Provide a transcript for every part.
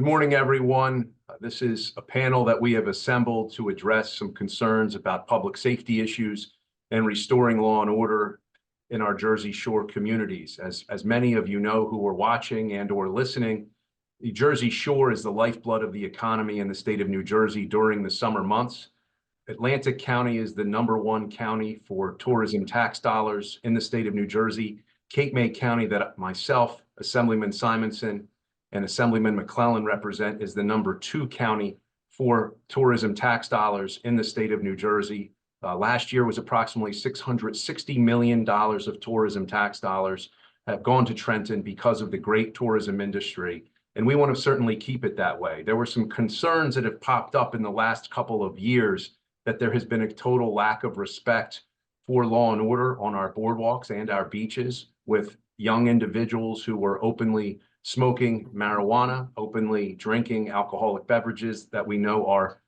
Good morning, everyone. This is a panel that we have assembled to address some concerns about public safety issues and restoring law and order in our Jersey Shore communities. As many of you know who are watching and or listening, the Jersey Shore is the lifeblood of the economy in the state of New Jersey during the summer months. Atlantic County is the #1 county for tourism tax dollars in the state of New Jersey. Cape May County, that myself, Assemblyman Simonson, and Assemblyman McClellan represent, is the #2 county for tourism tax dollars in the state of New Jersey. Last year was approximately $660 million of tourism tax dollars have gone to Trenton because of the great tourism industry. And we want to certainly keep it that way. There were some concerns that have popped up in the last couple of years that there has been a total lack of respect for law and order on our boardwalks and our beaches, with young individuals who were openly smoking marijuana, openly drinking alcoholic beverages that we know are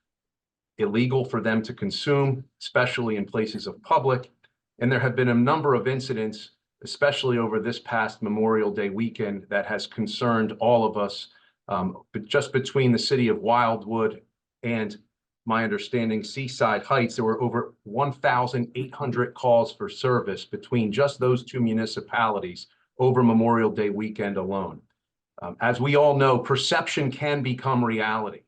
illegal for them to consume, especially in places of public. And there have been a number of incidents, especially over this past Memorial Day weekend, that has concerned all of us. But just between the city of Wildwood and, my understanding, Seaside Heights, there were over 1,800 calls for service between just those two municipalities over Memorial Day weekend alone. As we all know, perception can become reality.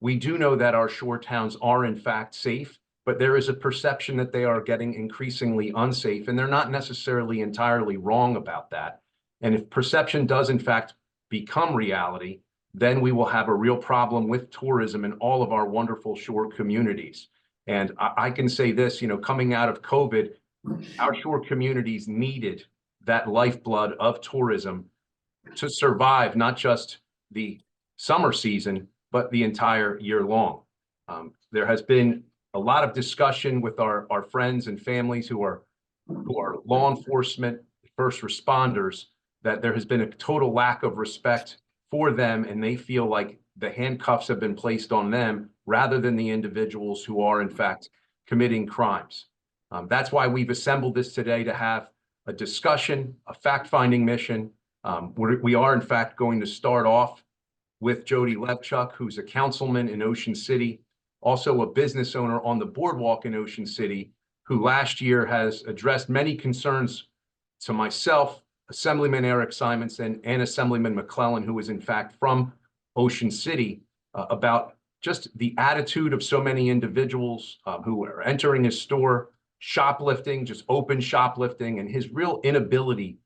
We do know that our shore towns are in fact safe, but there is a perception that they are getting increasingly unsafe, and they're not necessarily entirely wrong about that. And if perception does in fact become reality, then we will have a real problem with tourism in all of our wonderful shore communities. And I can say this, coming out of COVID, our shore communities needed that lifeblood of tourism to survive not just the summer season, but the entire year long. There has been a lot of discussion with our friends and families who are law enforcement, first responders, that there has been a total lack of respect for them, and they feel like the handcuffs have been placed on them rather than the individuals who are in fact committing crimes. That's why we've assembled this today, to have a discussion, a fact-finding mission. We are in fact going to start off with Jody Levchuk, who's a councilman in Ocean City, also a business owner on the boardwalk in Ocean City, who last year has addressed many concerns to myself, Assemblyman Eric Simonson, and Assemblyman McClellan, who is in fact from Ocean City, about just the attitude of so many individuals who are entering his store, shoplifting, just open shoplifting, and his real inability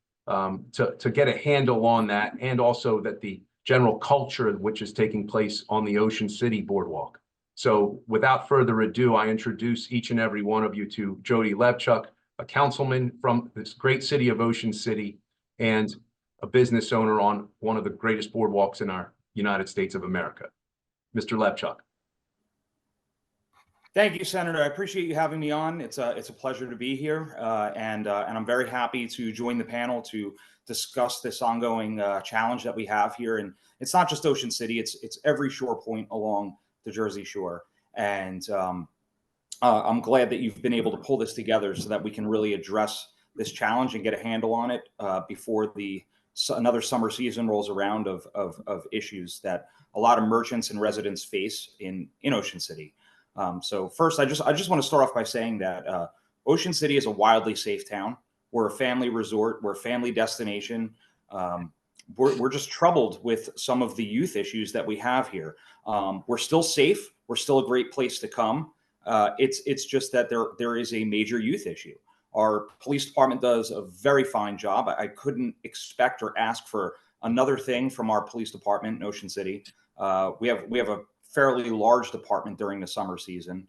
to get a handle on that, and also that the general culture which is taking place on the Ocean City boardwalk. So without further ado, I introduce each and every one of you to Jody Levchuk, a councilman from this great city of Ocean City and a business owner on one of the greatest boardwalks in our United States of America. Mr. Levchuk. Thank you, Senator. I appreciate you having me on. It's a pleasure to be here, and I'm very happy to join the panel to discuss this ongoing challenge that we have here. And it's not just Ocean City; it's every shore point along the Jersey Shore. And I'm glad that you've been able to pull this together so that we can really address this challenge and get a handle on it before another summer season rolls around of issues that a lot of merchants and residents face in Ocean City. So first, I just want to start off by saying that Ocean City is a wildly safe town. We're a family resort. We're a family destination. We're just troubled with some of the youth issues that we have here. We're still safe. We're still a great place to come. It's just that there is a major youth issue. Our police department does a very fine job. I couldn't expect or ask for another thing from our police department in Ocean City. We have a fairly large department during the summer season.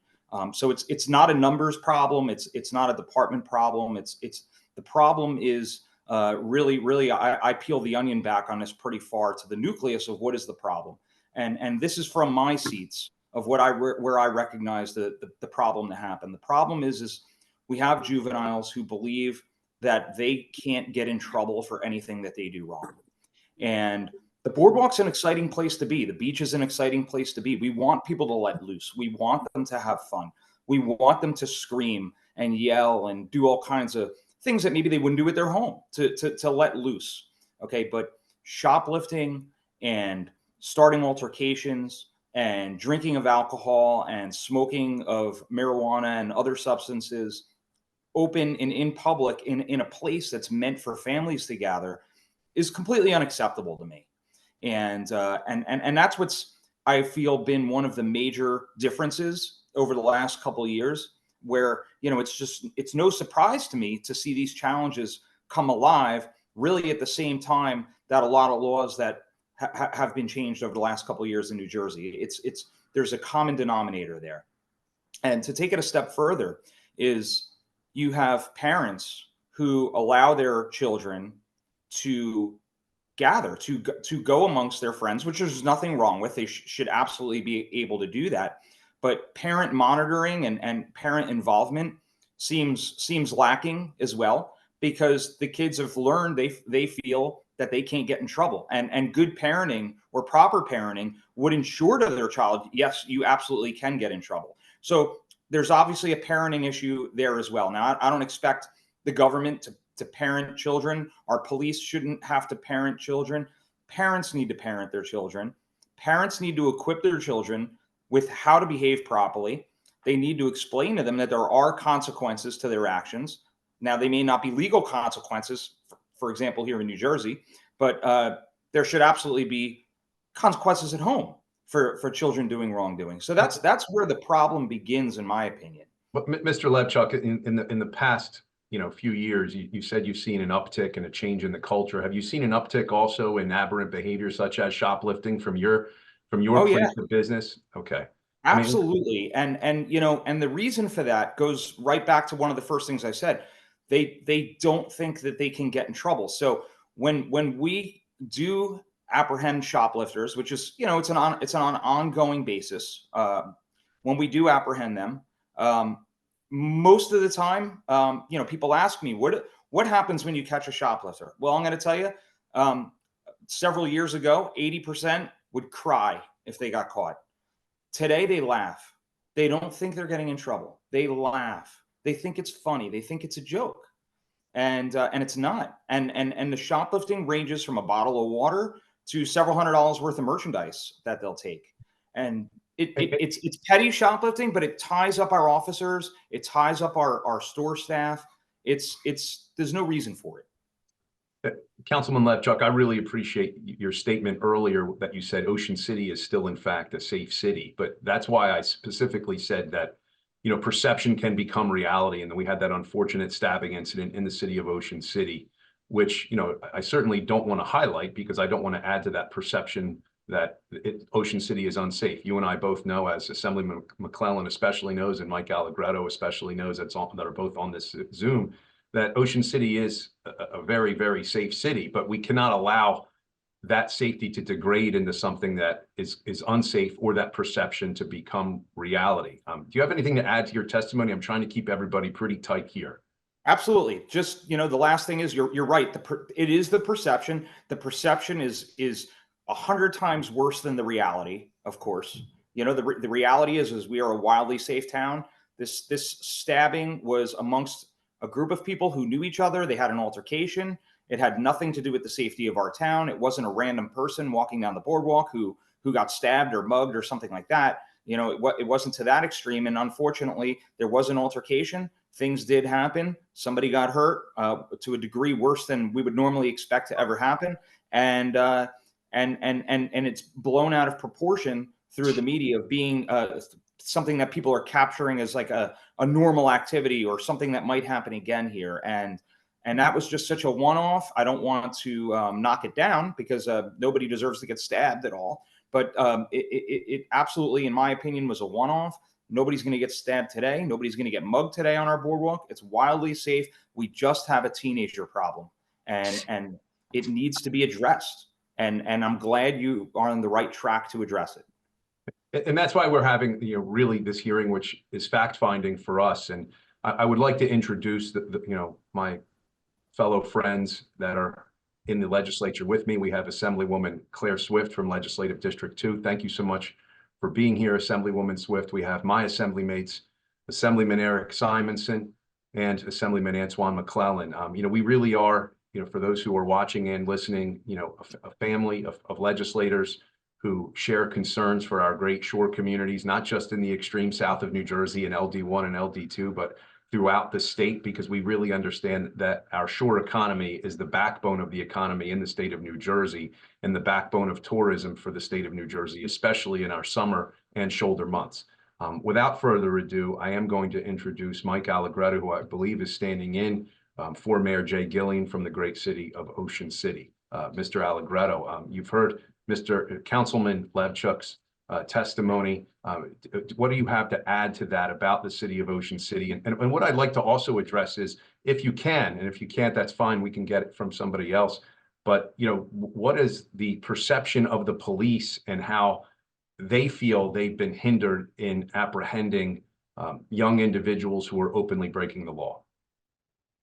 So it's not a numbers problem. It's not a department problem. The problem is really, I peel the onion back on this pretty far to the nucleus of what is the problem. And this is from my seats of where I recognize the problem to happen. The problem is we have juveniles who believe that they can't get in trouble for anything that they do wrong. And the boardwalk's an exciting place to be. The beach is an exciting place to be. We want people to let loose. We want them to have fun. We want them to scream and yell and do all kinds of things that maybe they wouldn't do at their home to let loose. Okay, but shoplifting and starting altercations and drinking of alcohol and smoking of marijuana and other substances open and in public in a place that's meant for families to gather is completely unacceptable to me. And that's what's, I feel, been one of the major differences over the last couple of years, where, it's no surprise to me to see these challenges come alive really at the same time that a lot of laws that have been changed over the last couple of years in New Jersey. There's a common denominator there. And to take it a step further is you have parents who allow their children to gather, to go amongst their friends, which there's nothing wrong with. They should absolutely be able to do that. But parent monitoring and parent involvement seems lacking as well, because the kids have learned, they feel that they can't get in trouble. And good parenting or proper parenting would ensure to their child, yes, you absolutely can get in trouble. So there's obviously a parenting issue there as well. Now, I don't expect the government to parent children. Our police shouldn't have to parent children. Parents need to parent their children. Parents need to equip their children with how to behave properly. They need to explain to them that there are consequences to their actions. Now, they may not be legal consequences, for example, here in New Jersey, but there should absolutely be consequences at home for children doing wrongdoing. So that's where the problem begins, in my opinion. But Mr. Levchuk, in the past, few years, you said you've seen an uptick and a change in the culture. Have you seen an uptick also in aberrant behavior such as shoplifting from your Oh, yeah. place of business? Okay. Absolutely. And the reason for that goes right back to one of the first things I said. They don't think that they can get in trouble. So when we do apprehend shoplifters, which is, it's on an ongoing basis. When we do apprehend them, most of the time, people ask me, what happens when you catch a shoplifter? Well, I'm going to tell you, several years ago, 80% would cry if they got caught. Today, they laugh. They don't think they're getting in trouble. They laugh. They think it's funny. They think it's a joke, and it's not. And the shoplifting ranges from a bottle of water to several $100s worth of merchandise that they'll take. And it's petty shoplifting, but it ties up our officers. It ties up our store staff. There's no reason for it. Councilman Levchuk, I really appreciate your statement earlier that you said Ocean City is still, in fact, a safe city. But that's why I specifically said that, perception can become reality. And then we had that unfortunate stabbing incident in the city of Ocean City, which, I certainly don't want to highlight because I don't want to add to that perception that Ocean City is unsafe. You and I both know, as Assemblyman McClellan especially knows, and Mike Allegretto especially knows, that are both on this Zoom, that Ocean City is a very, very safe city, but we cannot allow that safety to degrade into something that is unsafe, or that perception to become reality. Do you have anything to add to your testimony? I'm trying to keep everybody pretty tight here. Absolutely. Just, the last thing is you're right. It is the perception. The perception is 100 times worse than the reality, of course. The reality is we are a wildly safe town. This stabbing was amongst a group of people who knew each other. They had an altercation. It had nothing to do with the safety of our town. It wasn't a random person walking down the boardwalk who got stabbed or mugged or something like that. It wasn't to that extreme. And unfortunately, there was an altercation. Things did happen. Somebody got hurt to a degree worse than we would normally expect to ever happen. And it's blown out of proportion through the media of being something that people are capturing as like a normal activity or something that might happen again here. And that was just such a one-off. I don't want to knock it down because nobody deserves to get stabbed at all. But it absolutely, in my opinion, was a one-off. Nobody's going to get stabbed today. Nobody's going to get mugged today on our boardwalk. It's wildly safe. We just have a teenager problem, and it needs to be addressed. And I'm glad you are on the right track to address it. And that's why we're having, really this hearing, which is fact-finding for us. And I would like to introduce my fellow friends that are in the legislature with me. We have Assemblywoman Claire Swift from Legislative District 2. Thank you so much for being here, Assemblywoman Swift. We have my assemblymates, Assemblyman Eric Simonson and Assemblyman Antoine McClellan. We really are, for those who are watching and listening, a family of legislators who share concerns for our great shore communities, not just in the extreme south of New Jersey and LD1 and LD2, but throughout the state, because we really understand that our shore economy is the backbone of the economy in the state of New Jersey and the backbone of tourism for the state of New Jersey, especially in our summer and shoulder months. Without further ado, I am going to introduce Mike Allegretto, who I believe is standing in for Mayor Jay Gillian from the great city of Ocean City. Mr. Allegretto, you've heard Mr. Councilman Levchuk's testimony. What do you have to add to that about the city of Ocean City? And what I'd like to also address is, if you can, and if you can't, that's fine, we can get it from somebody else. But, you know, what is the perception of the police and how they feel they've been hindered in apprehending young individuals who are openly breaking the law?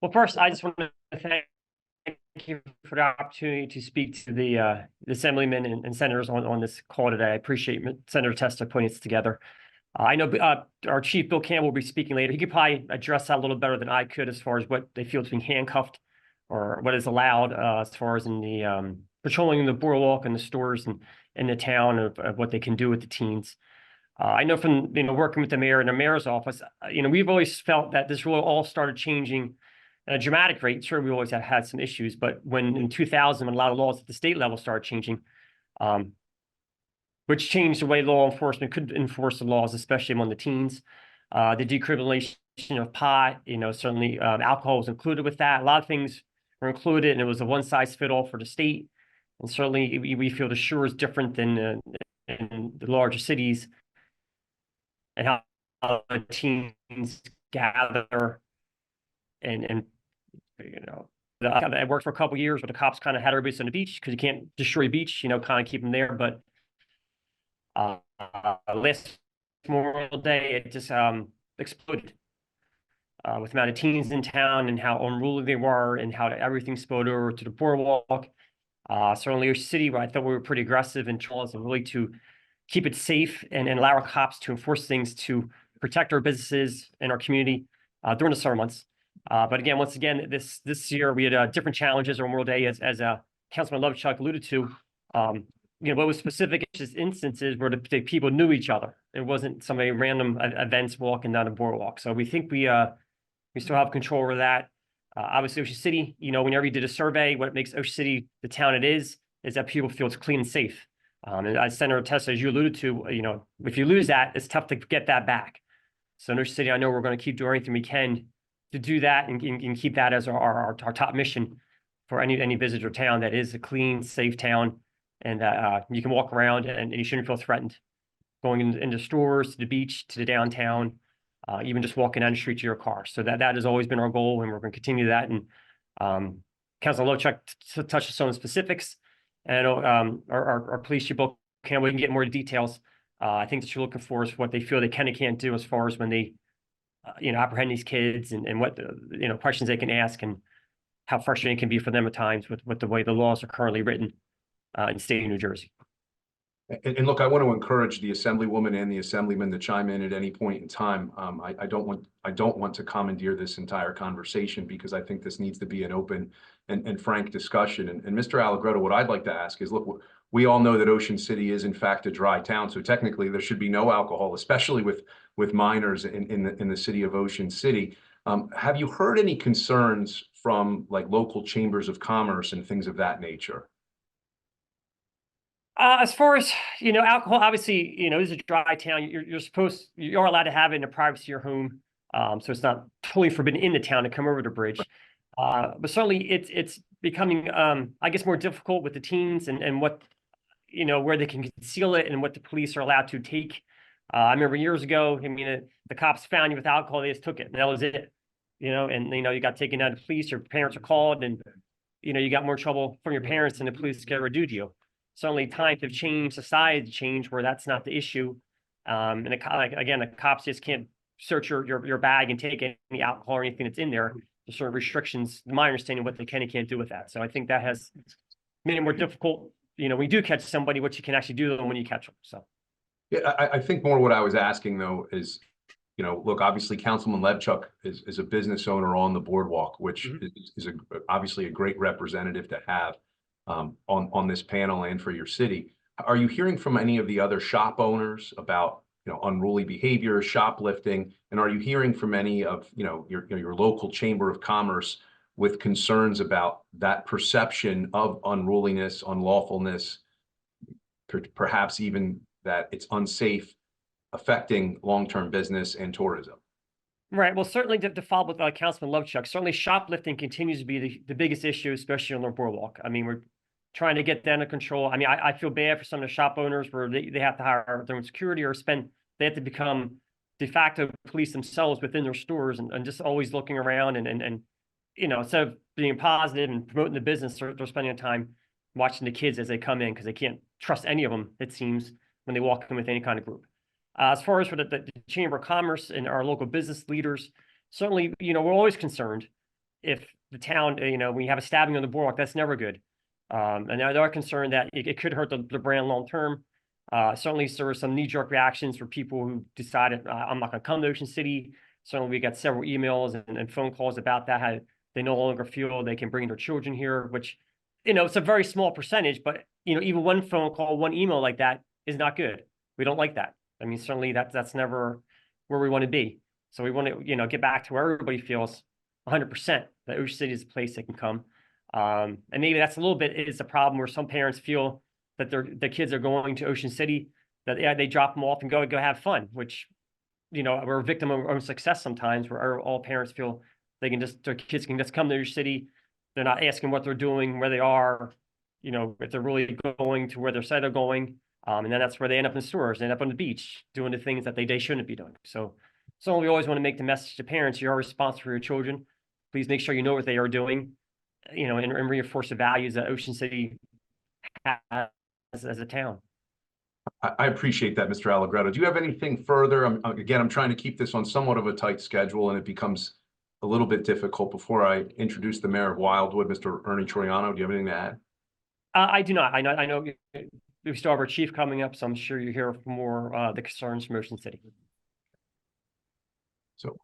Well, first, I just want to thank you for the opportunity to speak to the assemblymen and senators on this call today. I appreciate Senator Testa putting this together. I know our Chief Bill Campbell will be speaking later. He could probably address that a little better than I could as far as what they feel is being handcuffed or what is allowed as far as in the patrolling the boardwalk and the stores and in the town of what they can do with the teens. I know from working with the mayor and the mayor's office, we've always felt that this really all started changing at a dramatic rate. Sure, we always have had some issues, but when in 2000, when a lot of laws at the state level started changing, which changed the way law enforcement could enforce the laws, especially among the teens. The decriminalization of pot, certainly alcohol was included with that. A lot of things were included, and it was a one-size-fit-all for the state. And certainly, we feel the shore is different than in the larger cities, and how the teens gather and I worked for a couple of years, but the cops kind of had everybody on the beach because you can't destroy a beach, kind of keep them there. But last Memorial Day, it just exploded with the amount of teens in town and how unruly they were and how everything spilled over to the boardwalk. Certainly, our city, where I thought we were pretty aggressive in Charles, and really to keep it safe and allow our cops to enforce things to protect our businesses and our community during the summer months. But again, once again, this year we had different challenges on Memorial Day, as Councilman Levchuk alluded to. What was specific instances where the people knew each other. It wasn't somebody random events walking down the boardwalk. So we think we still have control over that. Obviously, Ocean City, whenever you did a survey, what makes Ocean City the town it is that people feel it's clean and safe. And as Senator Testa, as you alluded to, if you lose that, it's tough to get that back. So in Ocean City, I know we're going to keep doing everything we can to do that and keep that as our top mission for any visitor town, that is a clean, safe town, and you can walk around and you shouldn't feel threatened going into stores, to the beach, to the downtown, even just walking down the street to your car. So that has always been our goal, and we're going to continue that. And Councilor Levchuk touched on some of the specifics, and I know our police chief, Bill Campbell, we can get more details. I think that you're looking for is what they feel they can and can't do as far as when they apprehend these kids and what questions they can ask and how frustrating it can be for them at times with the way the laws are currently written in the state of New Jersey. And look, I want to encourage the Assemblywoman and the Assemblyman to chime in at any point in time. I don't want to commandeer this entire conversation, because I think this needs to be an open and frank discussion. And Mr. Allegretto, what I'd like to ask is, look, we all know that Ocean City is in fact a dry town, so technically there should be no alcohol, especially with minors in the city of Ocean City. Have you heard any concerns from like local chambers of commerce and things of that nature? As far as alcohol, obviously, this is a dry town. You're allowed to have it in the privacy of your home, so it's not totally forbidden in the town to come over the bridge. But certainly, it's becoming, I guess, more difficult with the teens and what where they can conceal it and what the police are allowed to take. I remember years ago, the cops found you with alcohol, they just took it, and that was it. You got taken down to police, your parents are called, and you got more trouble from your parents than the police could ever do to you. Certainly times have changed, society changed where that's not the issue. And again, the cops just can't search your bag and take any alcohol or anything that's in there. There's certain restrictions, my understanding, what they can and can't do with that. So I think that has made it more difficult. When you do catch somebody, what you can actually do to them when you catch them. So yeah, I think more what I was asking though is, look, obviously Councilman Levchuk is a business owner on the boardwalk, which is obviously a great representative to have on this panel and for your city. Are you hearing from any of the other shop owners about, unruly behavior, shoplifting? And are you hearing from any of, your local chamber of commerce with concerns about that perception of unruliness, unlawfulness, perhaps even that it's unsafe, affecting long-term business and tourism? Right. Well, certainly to follow with Councilman Lovechuck, certainly shoplifting continues to be the biggest issue, especially on the boardwalk. I mean, we're trying to get that under control. I mean, I feel bad for some of the shop owners where they have to hire their own security or they have to become de facto police themselves within their stores and just always looking around and instead of being positive and promoting the business, they're spending time watching the kids as they come in because they can't trust any of them, it seems, when they walk in with any kind of group. As far as for the Chamber of Commerce and our local business leaders, certainly, we're always concerned if the town, when you have a stabbing on the boardwalk, that's never good. And they are concerned that it could hurt the brand long term. Certainly, there were some knee-jerk reactions for people who decided, I'm not going to come to Ocean City. Certainly, we got several emails and phone calls about that, how they no longer feel they can bring their children here, which, it's a very small percentage, but, even one phone call, one email like that is not good. We don't like that. I mean, certainly that's never where we want to be. So we want to, get back to where everybody feels 100% that Ocean City is a place they can come. And maybe that's a little bit is the problem where some parents feel that their kids are going to Ocean City, that they drop them off and go have fun, which, we're a victim of our own success sometimes where all parents feel their kids can just come to Ocean City. They're not asking what they're doing, where they are, if they're really going to where they said they're going. And then that's where they end up in stores, they end up on the beach doing the things that they shouldn't be doing. So we always want to make the message to parents, you are responsible for your children. Please make sure you know what they are doing, and reinforce the values that Ocean City has as a town. I appreciate that, Mr. Allegretto. Do you have anything further? I'm trying to keep this on somewhat of a tight schedule, and it becomes a little bit difficult before I introduce the mayor of Wildwood, Mr. Ernie Troiano. Do you have anything to add? I do not. I know we still have our chief coming up, so I'm sure you hear more the concerns from Ocean City. So,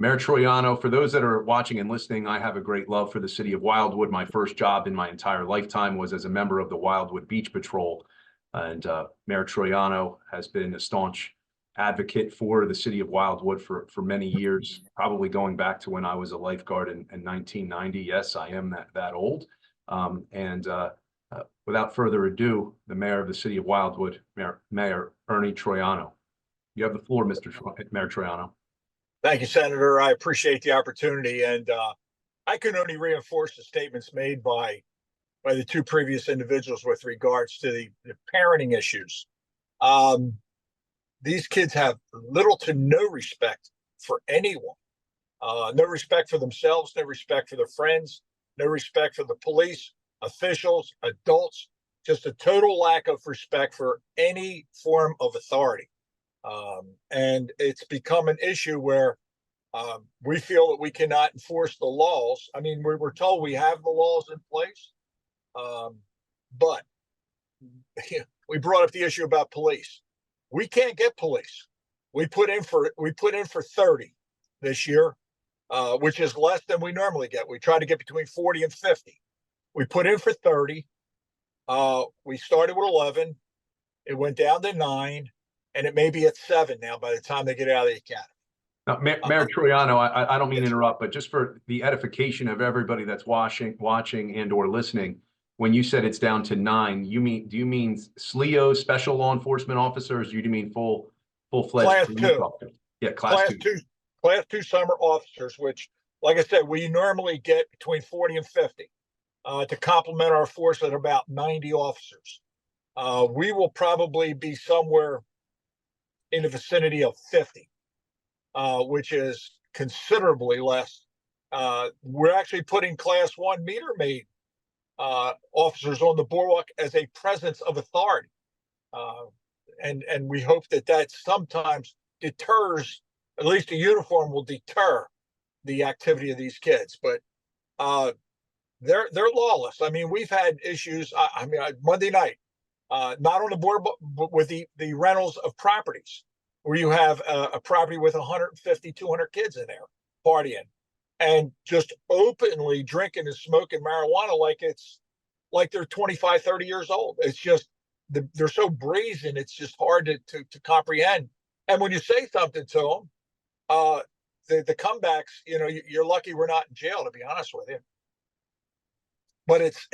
Mayor Troiano, for those that are watching and listening, I have a great love for the city of Wildwood. My first job in my entire lifetime was as a member of the Wildwood Beach Patrol. And Mayor Troiano has been a staunch advocate for the city of Wildwood for many years, probably going back to when I was a lifeguard in 1990. Yes, I am that old. Without further ado, the mayor of the city of Wildwood, Mayor Ernie Troiano. You have the floor, Mayor Troiano. Thank you, Senator. I appreciate the opportunity, and I can only reinforce the statements made by the two previous individuals with regards to the parenting issues. These kids have little to no respect for anyone, no respect for themselves, no respect for their friends, no respect for the police, officials, adults, just a total lack of respect for any form of authority. And it's become an issue where we feel that we cannot enforce the laws. I mean, we're told we have the laws in place, but we brought up the issue about police. We can't get police. We put in for 30 this year, which is less than we normally get. We try to get between 40 and 50. We put in for 30. We started with 11. It went down to 9, and it may be at 7 now by the time they get out of the academy. Now, Mayor Troiano, I don't mean to interrupt, but just for the edification of everybody that's watching and or listening, when you said it's down to 9, do you mean SLEO, special law enforcement officers, or do you mean full-fledged Class 2? Officers? Yeah, class 2. Class 2 summer officers, which, like I said, we normally get between 40 and 50 to complement our force at about 90 officers. We will probably be somewhere in the vicinity of 50, which is considerably less. We're actually putting class 1 meter maid officers on the boardwalk as a presence of authority. And we hope that sometimes deters, at least a uniform will deter the activity of these kids. But they're lawless. I mean, we've had issues. Monday night, not on the board, but with the rentals of properties, where you have a property with 150, 200 kids in there partying and just openly drinking and smoking marijuana like they're 25, 30 years old. It's just they're so brazen, it's just hard to comprehend. And when you say something to them, the comebacks, you're lucky we're not in jail, to be honest with you. But it's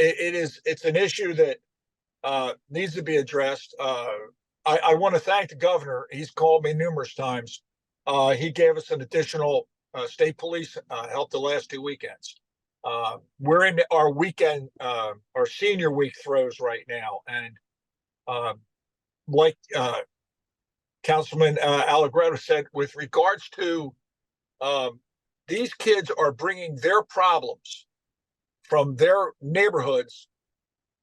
an issue that needs to be addressed. I want to thank the governor. He's called me numerous times. He gave us an additional state police help the last 2 weekends. We're in our weekend, our senior week throws right now, and like Councilman Allegretto said, with regards to these kids are bringing their problems from their neighborhoods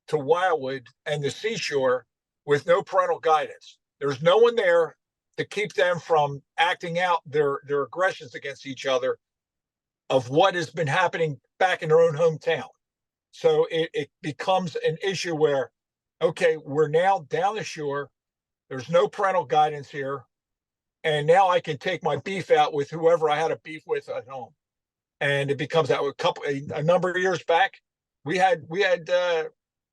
to Wildwood and the seashore with no parental guidance. There's no one there to keep them from acting out their aggressions against each other of what has been happening back in their own hometown. So it becomes an issue where, okay, we're now down the shore. There's no parental guidance here. And now I can take my beef out with whoever I had a beef with at home. And it becomes that a number of years back, we had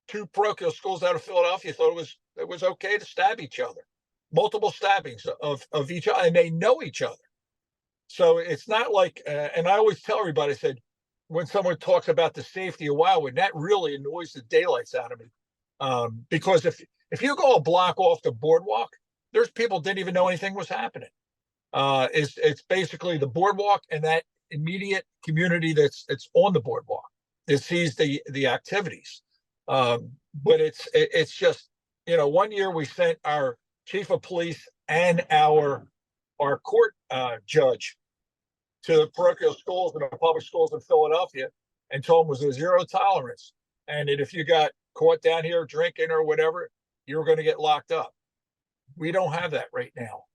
two parochial schools out of Philadelphia thought it was okay to stab each other, multiple stabbings of each other, and they know each other. So it's not like, and I always tell everybody, I said, when someone talks about the safety of Wildwood, that really annoys the daylights out of me. Because if you go a block off the boardwalk, there's people didn't even know anything was happening. It's basically the boardwalk and that immediate community that's on the boardwalk that sees the activities. But it's just, 1 year we sent our chief of police and our court judge to the parochial schools and the public schools in Philadelphia and told them it was a zero tolerance. And that if you got caught down here drinking or whatever, you were going to get locked up. We don't have that right now.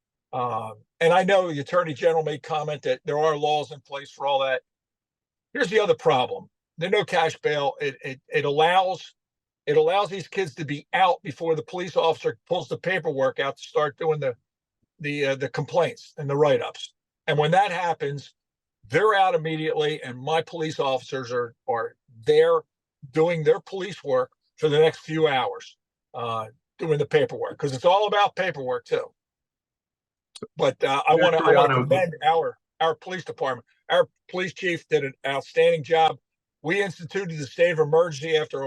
And I know the Attorney General made comment that there are laws in place for all that. Here's the other problem. There's no cash bail. It allows these kids to be out before the police officer pulls the paperwork out to start doing the complaints and the write-ups. And when that happens, they're out immediately, and my police officers are there doing their police work for the next few hours, doing the paperwork, because it's all about paperwork too. But I want to commend our police department. Our police chief did an outstanding job. We instituted the state of emergency after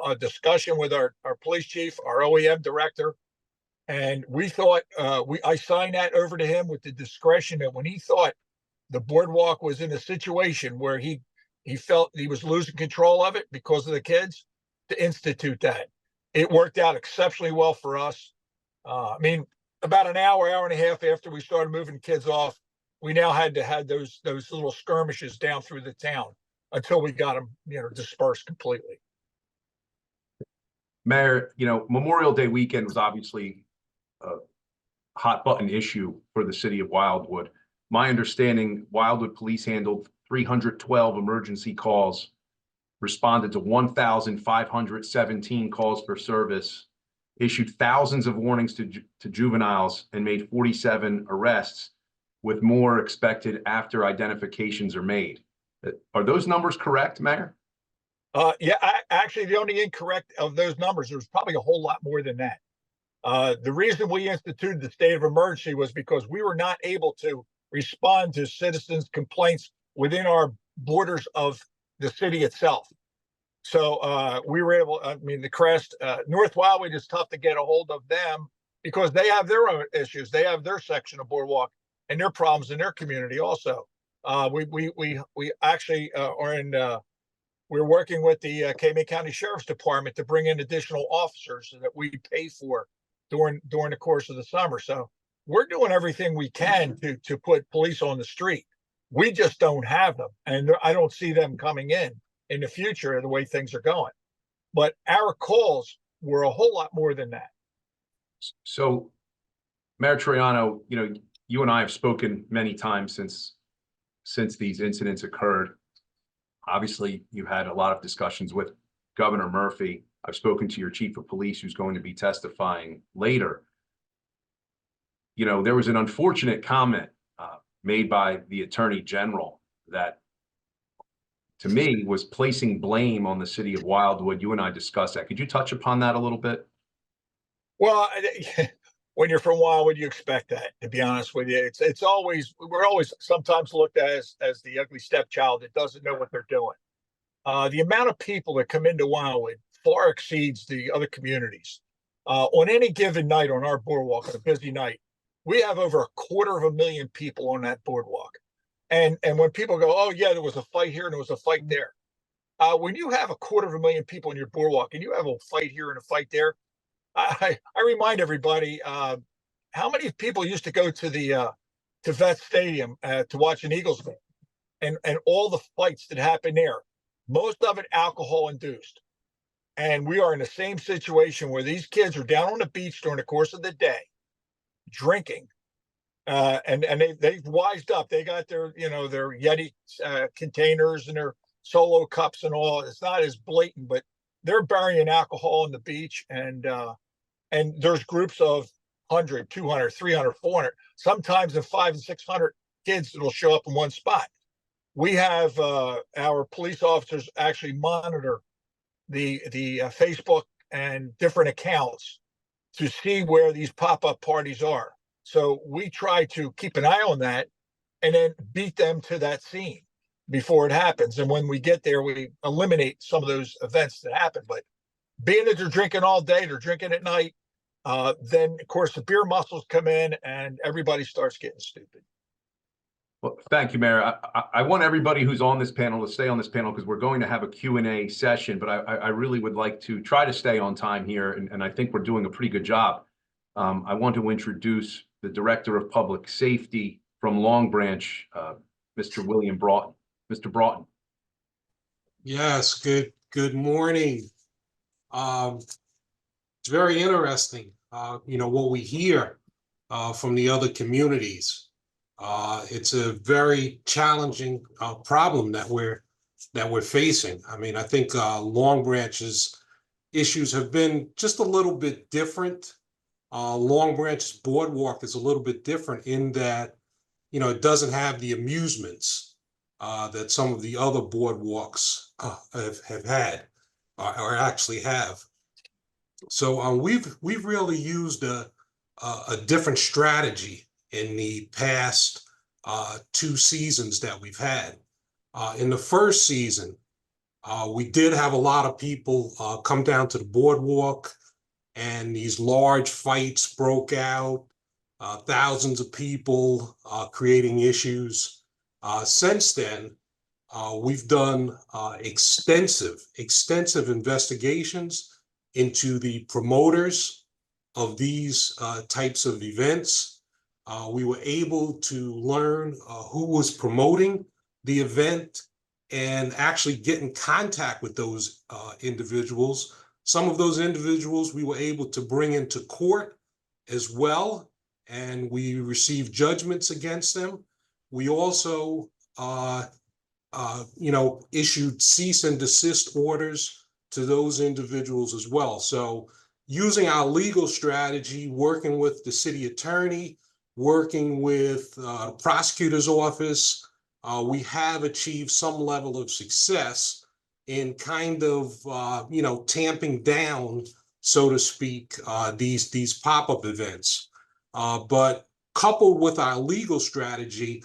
a discussion with our police chief, our OEM director, and we thought I signed that over to him with the discretion that when he thought the boardwalk was in a situation where he felt he was losing control of it because of the kids, to institute that. It worked out exceptionally well for us. About an hour and a half after we started moving kids off, we now had to have those little skirmishes down through the town until we got them, dispersed completely. Mayor, Memorial Day weekend was obviously a hot button issue for the city of Wildwood. My understanding, Wildwood police handled 312 emergency calls, responded to 1,517 calls for service, issued thousands of warnings to juveniles, and made 47 arrests, with more expected after identifications are made. Are those numbers correct, Mayor? Yeah, actually, the only incorrect of those numbers, there's probably a whole lot more than that. The reason we instituted the state of emergency was because we were not able to respond to citizens' complaints within our borders of the city itself. So we were able, the Crest, North Wildwood is tough to get a hold of them because they have their own issues. They have their section of boardwalk and their problems in their community also. We actually we're working with the Calumet County Sheriff's Department to bring in additional officers that we pay for during the course of the summer. So we're doing everything we can to put police on the street. We just don't have them, and I don't see them coming in the future the way things are going. But our calls were a whole lot more than that. So, Mayor Troiano, you and I have spoken many times since these incidents occurred. Obviously, you had a lot of discussions with Governor Murphy. I've spoken to your chief of police, who's going to be testifying later. There was an unfortunate comment made by the Attorney General that, to me, was placing blame on the city of Wildwood. You and I discussed that. Could you touch upon that a little bit? Well, when you're from Wildwood, you expect that, to be honest with you. It's always, we're always sometimes looked at as the ugly stepchild that doesn't know what they're doing. The amount of people that come into Wildwood far exceeds the other communities. On any given night on our boardwalk, on a busy night, we have over 250,000 people on that boardwalk. And when people go, oh yeah, there was a fight here and there was a fight there. When you have 250,000 people on your boardwalk and you have a fight here and a fight there, I remind everybody, how many people used to go to the to Vet Stadium to watch an Eagles game, and all the fights that happen there, most of it alcohol induced. And we are in the same situation where these kids are down on the beach during the course of the day, drinking, and they've wised up. They got their their Yeti containers and their Solo cups and all. It's not as blatant, but they're burying alcohol on the beach, and there's groups of 100, 200, 300, 400, sometimes in 500 and 600 kids that'll show up in one spot. We have our police officers actually monitor the Facebook and different accounts to see where these pop-up parties are. So we try to keep an eye on that and then beat them to that scene before it happens. And when we get there, we eliminate some of those events that happen. But being that they're drinking all day, they're drinking at night, then of course the beer muscles come in and everybody starts getting stupid. Well, thank you, Mayor. I want everybody who's on this panel to stay on this panel because we're going to have a Q&A session, but I really would like to try to stay on time here, and I think we're doing a pretty good job. I want to introduce the Director of Public Safety from Long Branch, Mr. William Broughton. Mr. Broughton. Yes, good morning. It's very interesting, what we hear from the other communities. It's a very challenging problem that we're facing. I mean, I think Long Branch's issues have been just a little bit different. Long Branch's boardwalk is a little bit different in that, it doesn't have the amusements that some of the other boardwalks have had or actually have. So we've really used a different strategy in the past 2 seasons that we've had. In the first season, we did have a lot of people come down to the boardwalk, and these large fights broke out, thousands of people creating issues. Since then, we've done extensive investigations into the promoters of these types of events. We were able to learn who was promoting the event and actually get in contact with those individuals. Some of those individuals we were able to bring into court as well, and we received judgments against them. We also, issued cease and desist orders to those individuals as well. So using our legal strategy, working with the city attorney, working with the prosecutor's office, we have achieved some level of success in kind of, tamping down, so to speak, these pop-up events. But coupled with our legal strategy,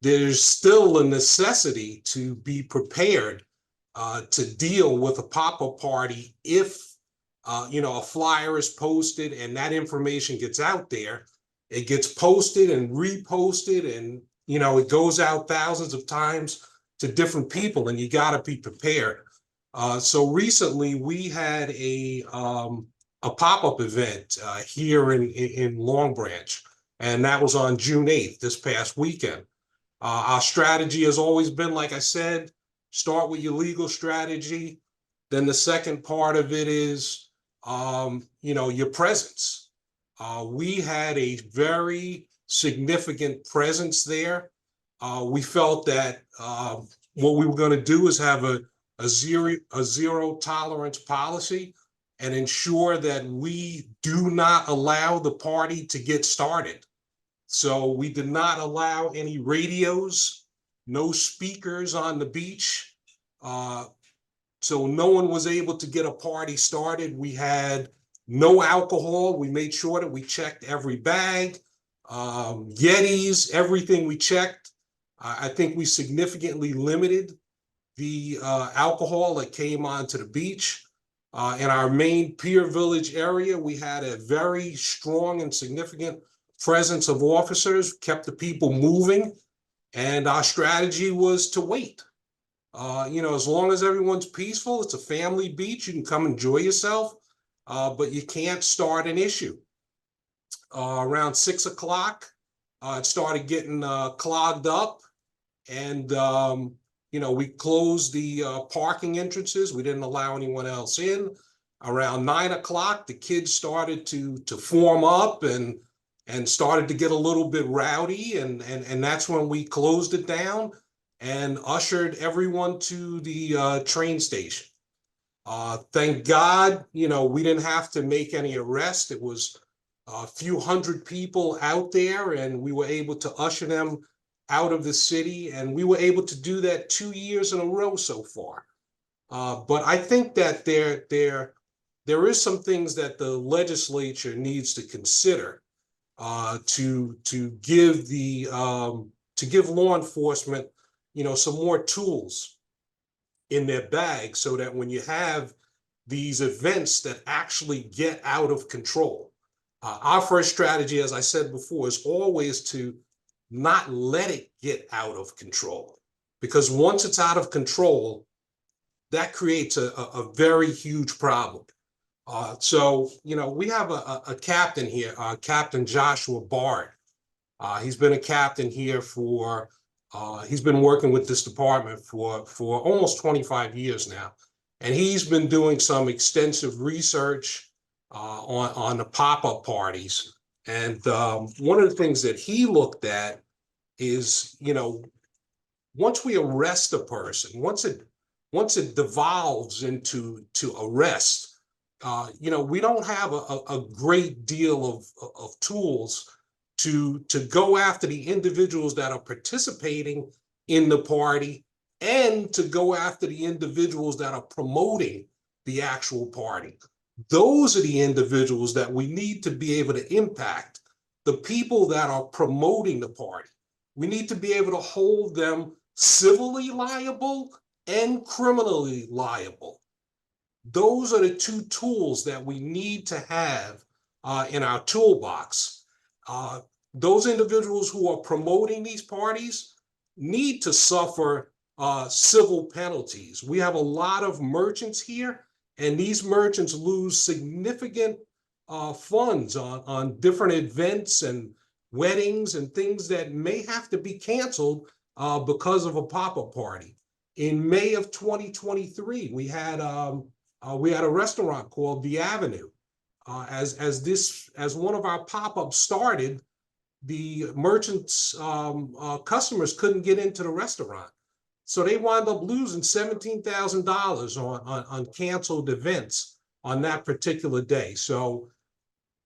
there's still a necessity to be prepared to deal with a pop-up party if, a flyer is posted and that information gets out there. It gets posted and reposted, and it goes out thousands of times to different people, and you got to be prepared. So recently we had a pop-up event here in Long Branch, and that was on June 8th, this past weekend. Our strategy has always been, like I said, start with your legal strategy. Then the second part of it is, your presence. We had a very significant presence there. We felt that what we were going to do is have a zero tolerance policy and ensure that we do not allow the party to get started. So we did not allow any radios, no speakers on the beach. So no one was able to get a party started. We had no alcohol. We made sure that we checked every bag, Yetis, everything we checked. I think we significantly limited the alcohol that came onto the beach. In our main Pier Village area, we had a very strong and significant presence of officers, kept the people moving, and our strategy was to wait. As long as everyone's peaceful, it's a family beach, you can come enjoy yourself, but you can't start an issue. Around 6 o'clock, it started getting clogged up, and we closed the parking entrances. We didn't allow anyone else in. Around 9 o'clock, the kids started to form up and started to get a little bit rowdy, and that's when we closed it down and ushered everyone to the train station. Thank God, we didn't have to make any arrests. It was a few hundred people out there, and we were able to usher them out of the city, and we were able to do that 2 years in a row so far. But I think that there is some things that the legislature needs to consider to give law enforcement, some more tools in their bag, so that when you have these events that actually get out of control, our first strategy, as I said before, is always to not let it get out of control, because once it's out of control, that creates a very huge problem. So we have a captain here, Captain Joshua Bard. He's been a captain here he's been working with this department for almost 25 years now. And he's been doing some extensive research on the pop-up parties. And one of the things that he looked at is, once we arrest a person, once it devolves into arrest, we don't have a great deal of tools to go after the individuals that are participating in the party, and to go after the individuals that are promoting the actual party. Those are the individuals that we need to be able to impact, the people that are promoting the party. We need to be able to hold them civilly liable and criminally liable. Those are the two tools that we need to have in our toolbox. Those individuals who are promoting these parties need to suffer civil penalties. We have a lot of merchants here, and these merchants lose significant funds on different events and weddings and things that may have to be canceled because of a pop-up party. In May of 2023, we had a restaurant called The Avenue. As one of our pop-ups started, the merchants' customers couldn't get into the restaurant. So they wound up losing $17,000 on canceled events on that particular day. So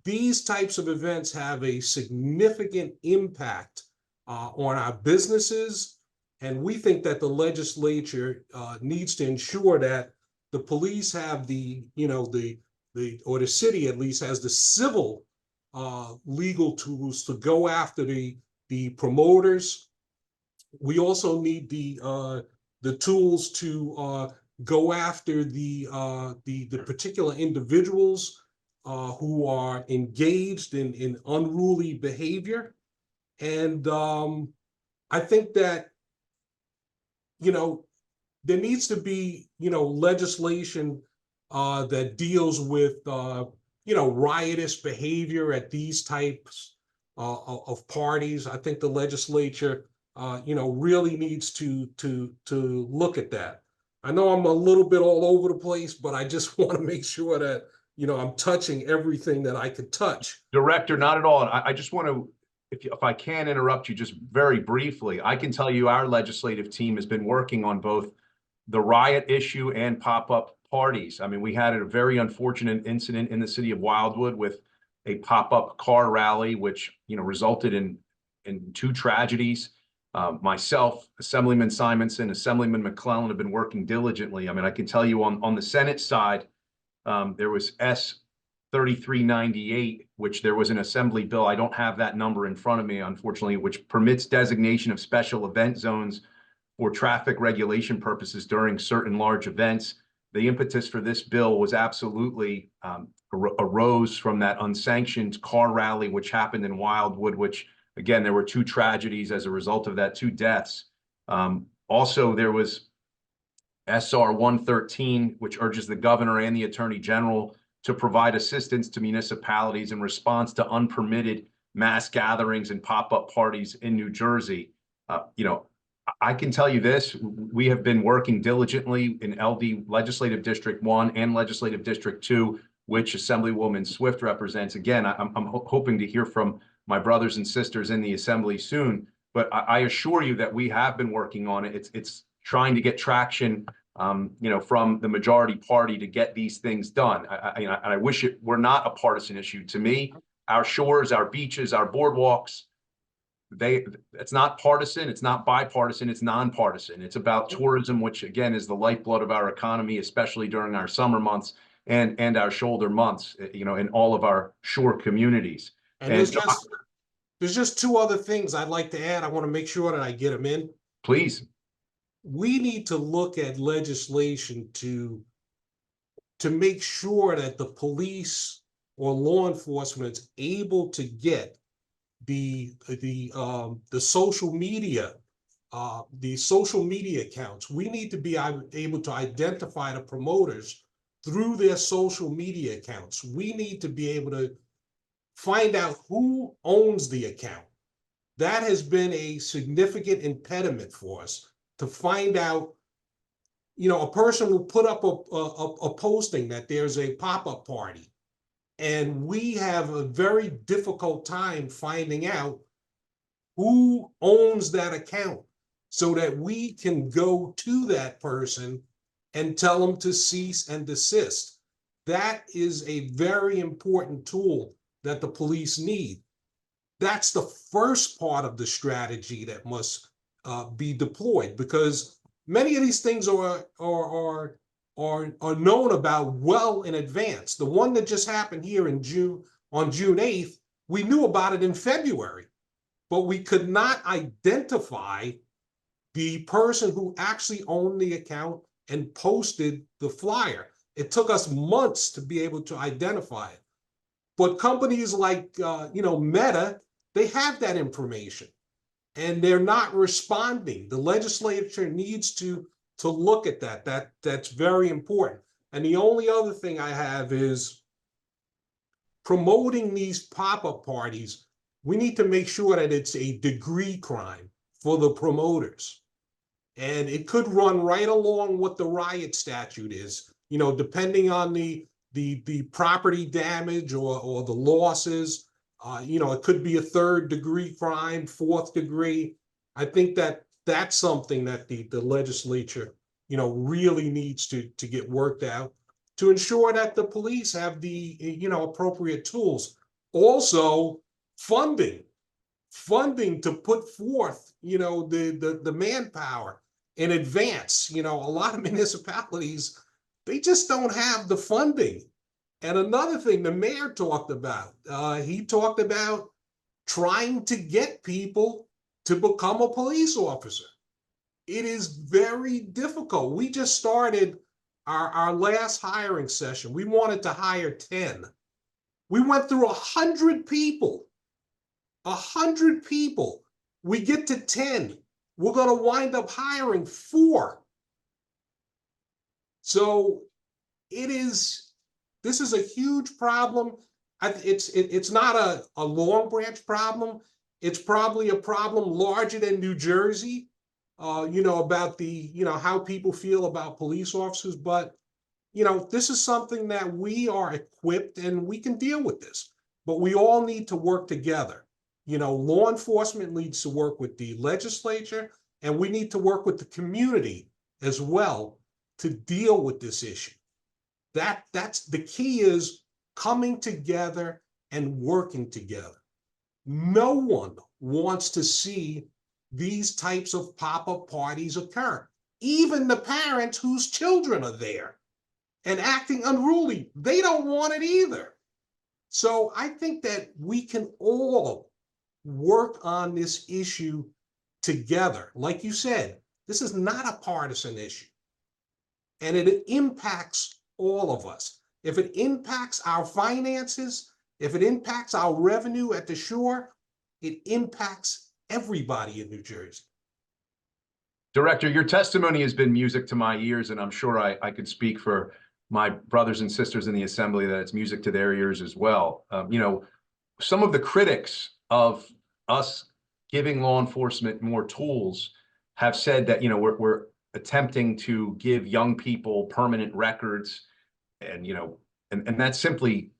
these types of events have a significant impact on our businesses. And we think that the legislature needs to ensure that the police have the city at least has the civil legal tools to go after the promoters. We also need the tools to go after the particular individuals who are engaged in unruly behavior. And I think that, there needs to be, legislation that deals with, riotous behavior at these types of parties. I think the legislature, really needs to look at that. I know I'm a little bit all over the place, but I just want to make sure that, I'm touching everything that I could touch. Director, not at all. I just want to, if I can interrupt you just very briefly, I can tell you our legislative team has been working on both the riot issue and pop-up parties. I mean, we had a very unfortunate incident in the city of Wildwood with a pop-up car rally, which, resulted in two tragedies. Myself, Assemblyman Simonson, Assemblyman McClellan have been working diligently. I mean, I can tell you on the Senate side, there was 3398, which there was an assembly bill. I don't have that number in front of me, unfortunately, which permits designation of special event zones for traffic regulation purposes during certain large events. The impetus for this bill was absolutely arose from that unsanctioned car rally, which happened in Wildwood, which, again, there were 2 tragedies as a result of that, 2 deaths. Also, there was SR 113, which urges the governor and the attorney general to provide assistance to municipalities in response to unpermitted mass gatherings and pop-up parties in New Jersey. I can tell you this, we have been working diligently in LD Legislative District 1 and Legislative District 2, which Assemblywoman Swift represents. Again, I'm hoping to hear from my brothers and sisters in the Assembly soon, but I assure you that we have been working on it. It's trying to get traction, from the majority party to get these things done. I wish it were not a partisan issue. To me, our shores, our beaches, our boardwalks, it's not partisan, it's not bipartisan, it's nonpartisan. It's about tourism, which again is the lifeblood of our economy, especially during our summer months and our shoulder months, in all of our shore communities. And there's just 2 other things I'd like to add. I want to make sure that I get them in. Please. We need to look at legislation to make sure that the police or law enforcement is able to get the social media accounts. We need to be able to identify the promoters through their social media accounts. We need to be able to find out who owns the account. That has been a significant impediment for us to find out. A person will put up a posting that there's a pop-up party, and we have a very difficult time finding out who owns that account so that we can go to that person and tell them to cease and desist. That is a very important tool that the police need. That's the first part of the strategy that must be deployed, because many of these things are known about well in advance. The one that just happened here on June 8th, we knew about it in February, but we could not identify the person who actually owned the account and posted the flyer. It took us months to be able to identify it. But companies like Meta, they have that information and they're not responding. The legislature needs to look at that. That's very important. And the only other thing I have is promoting these pop-up parties. We need to make sure that it's a degree crime for the promoters. And it could run right along what the riot statute is, depending on the property damage or the losses. It could be a 3rd degree crime, 4th degree. I think that's something that the legislature, really needs to get worked out to ensure that the police have the, appropriate tools. Also, funding to put forth, the manpower in advance. A lot of municipalities, they just don't have the funding. And another thing the mayor talked about, he talked about trying to get people to become a police officer. It is very difficult. We just started our last hiring session. We wanted to hire 10. We went through 100 people. 100 people. We get to 10. We're going to wind up hiring 4. So this is a huge problem. It's not a Long Branch problem. It's probably a problem larger than New Jersey, about how people feel about police officers. But, this is something that we are equipped and we can deal with this. But we all need to work together. Law enforcement needs to work with the legislature, and we need to work with the community as well to deal with this issue. That's the key, is coming together and working together. No one wants to see these types of pop-up parties occur. Even the parents whose children are there and acting unruly, they don't want it either. So I think that we can all work on this issue together. Like you said, this is not a partisan issue, and it impacts all of us. If it impacts our finances, if it impacts our revenue at the shore, it impacts everybody in New Jersey. Director, your testimony has been music to my ears, and I'm sure I could speak for my brothers and sisters in the assembly that it's music to their ears as well. You know, some of the critics of us giving law enforcement more tools have said that, you know, we're attempting to give young people permanent records, and, you know, and that's simply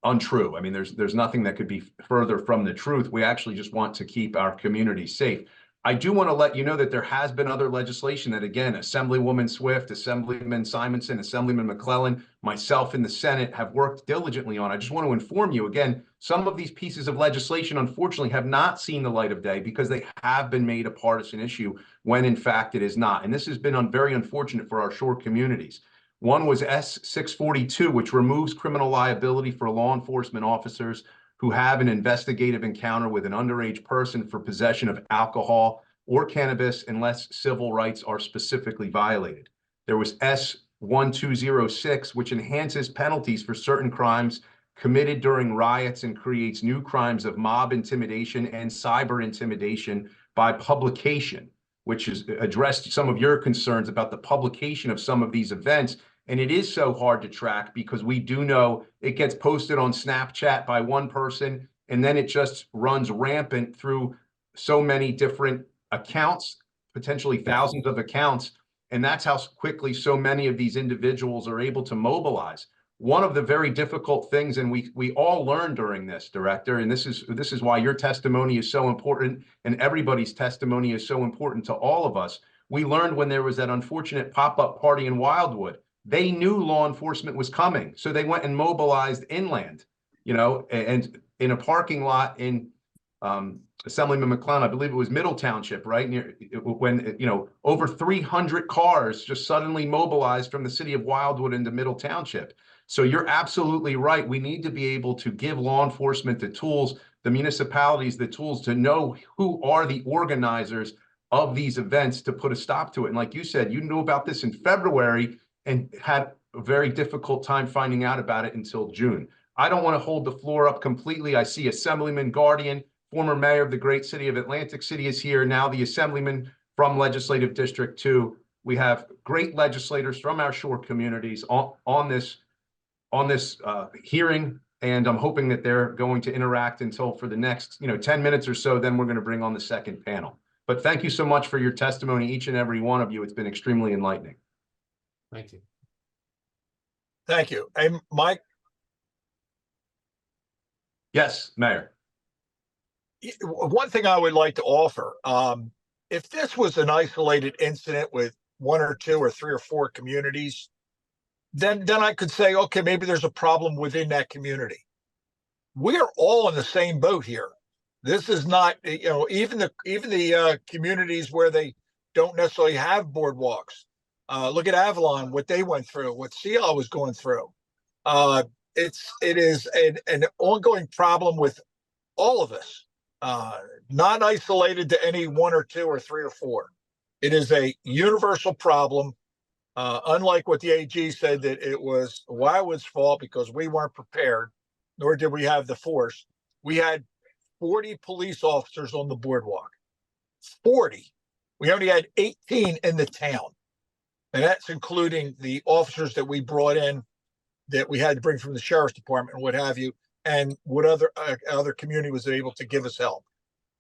untrue. I mean, there's nothing that could be further from the truth. We actually just want to keep our community safe. I do want to let you know that there has been other legislation that, again, Assemblywoman Swift, Assemblyman Simonson, Assemblyman McClellan, myself in the Senate have worked diligently on. I just want to inform you, again, some of these pieces of legislation, unfortunately, have not seen the light of day because they have been made a partisan issue when, in fact, it is not. And this has been very unfortunate for our shore communities. One was S-642, which removes criminal liability for law enforcement officers who have an investigative encounter with an underage person for possession of alcohol or cannabis unless civil rights are specifically violated. There was S-1206, which enhances penalties for certain crimes committed during riots and creates new crimes of mob intimidation and cyber intimidation by publication, which has addressed some of your concerns about the publication of some of these events. And it is so hard to track because we do know it gets posted on Snapchat by one person, and then it just runs rampant through so many different accounts, potentially thousands of accounts. And that's how quickly so many of these individuals are able to mobilize. One of the very difficult things, and we all learned during this, Director, and this is why your testimony is so important and everybody's testimony is so important to all of us. We learned when there was that unfortunate pop-up party in Wildwood. They knew law enforcement was coming, so they went and mobilized inland, you know, and in a parking lot in Assemblyman McClellan, I believe it was Middle Township, right? Near, when, you know, over 300 cars just suddenly mobilized from the city of Wildwood into Middle Township. So you're absolutely right. We need to be able to give law enforcement the tools, the municipalities the tools to know who are the organizers of these events to put a stop to it. And like you said, you knew about this in February and had a very difficult time finding out about it until June. I don't want to hold the floor up completely. I see Assemblyman Guardian, former mayor of the great city of Atlantic City, is here, now the Assemblyman from Legislative District 2. We have great legislators from our shore communities on this hearing, and I'm hoping that they're going to interact until for the next 10 minutes or so, then we're going to bring on the second panel. But thank you so much for your testimony, each and every one of you. It's been extremely enlightening. Thank you. Thank you. And Mike, Yes, Mayor. one thing I would like to offer, if this was an isolated incident with one or two or three or four communities, then I could say, okay, maybe there's a problem within that community. We are all in the same boat here. This is not, even the communities where they don't necessarily have boardwalks. Look at Avalon, what they went through, what Seattle was going through. It is an ongoing problem with all of us, not isolated to any one or two or three or four. It is a universal problem. Unlike what the AG said that it was Wildwood's fault because we weren't prepared, nor did we have the force. We had 40 police officers on the boardwalk. 40. We only had 18 in the town. And that's including the officers that we brought in that we had to bring from the sheriff's department and what have you, and what other community was able to give us help.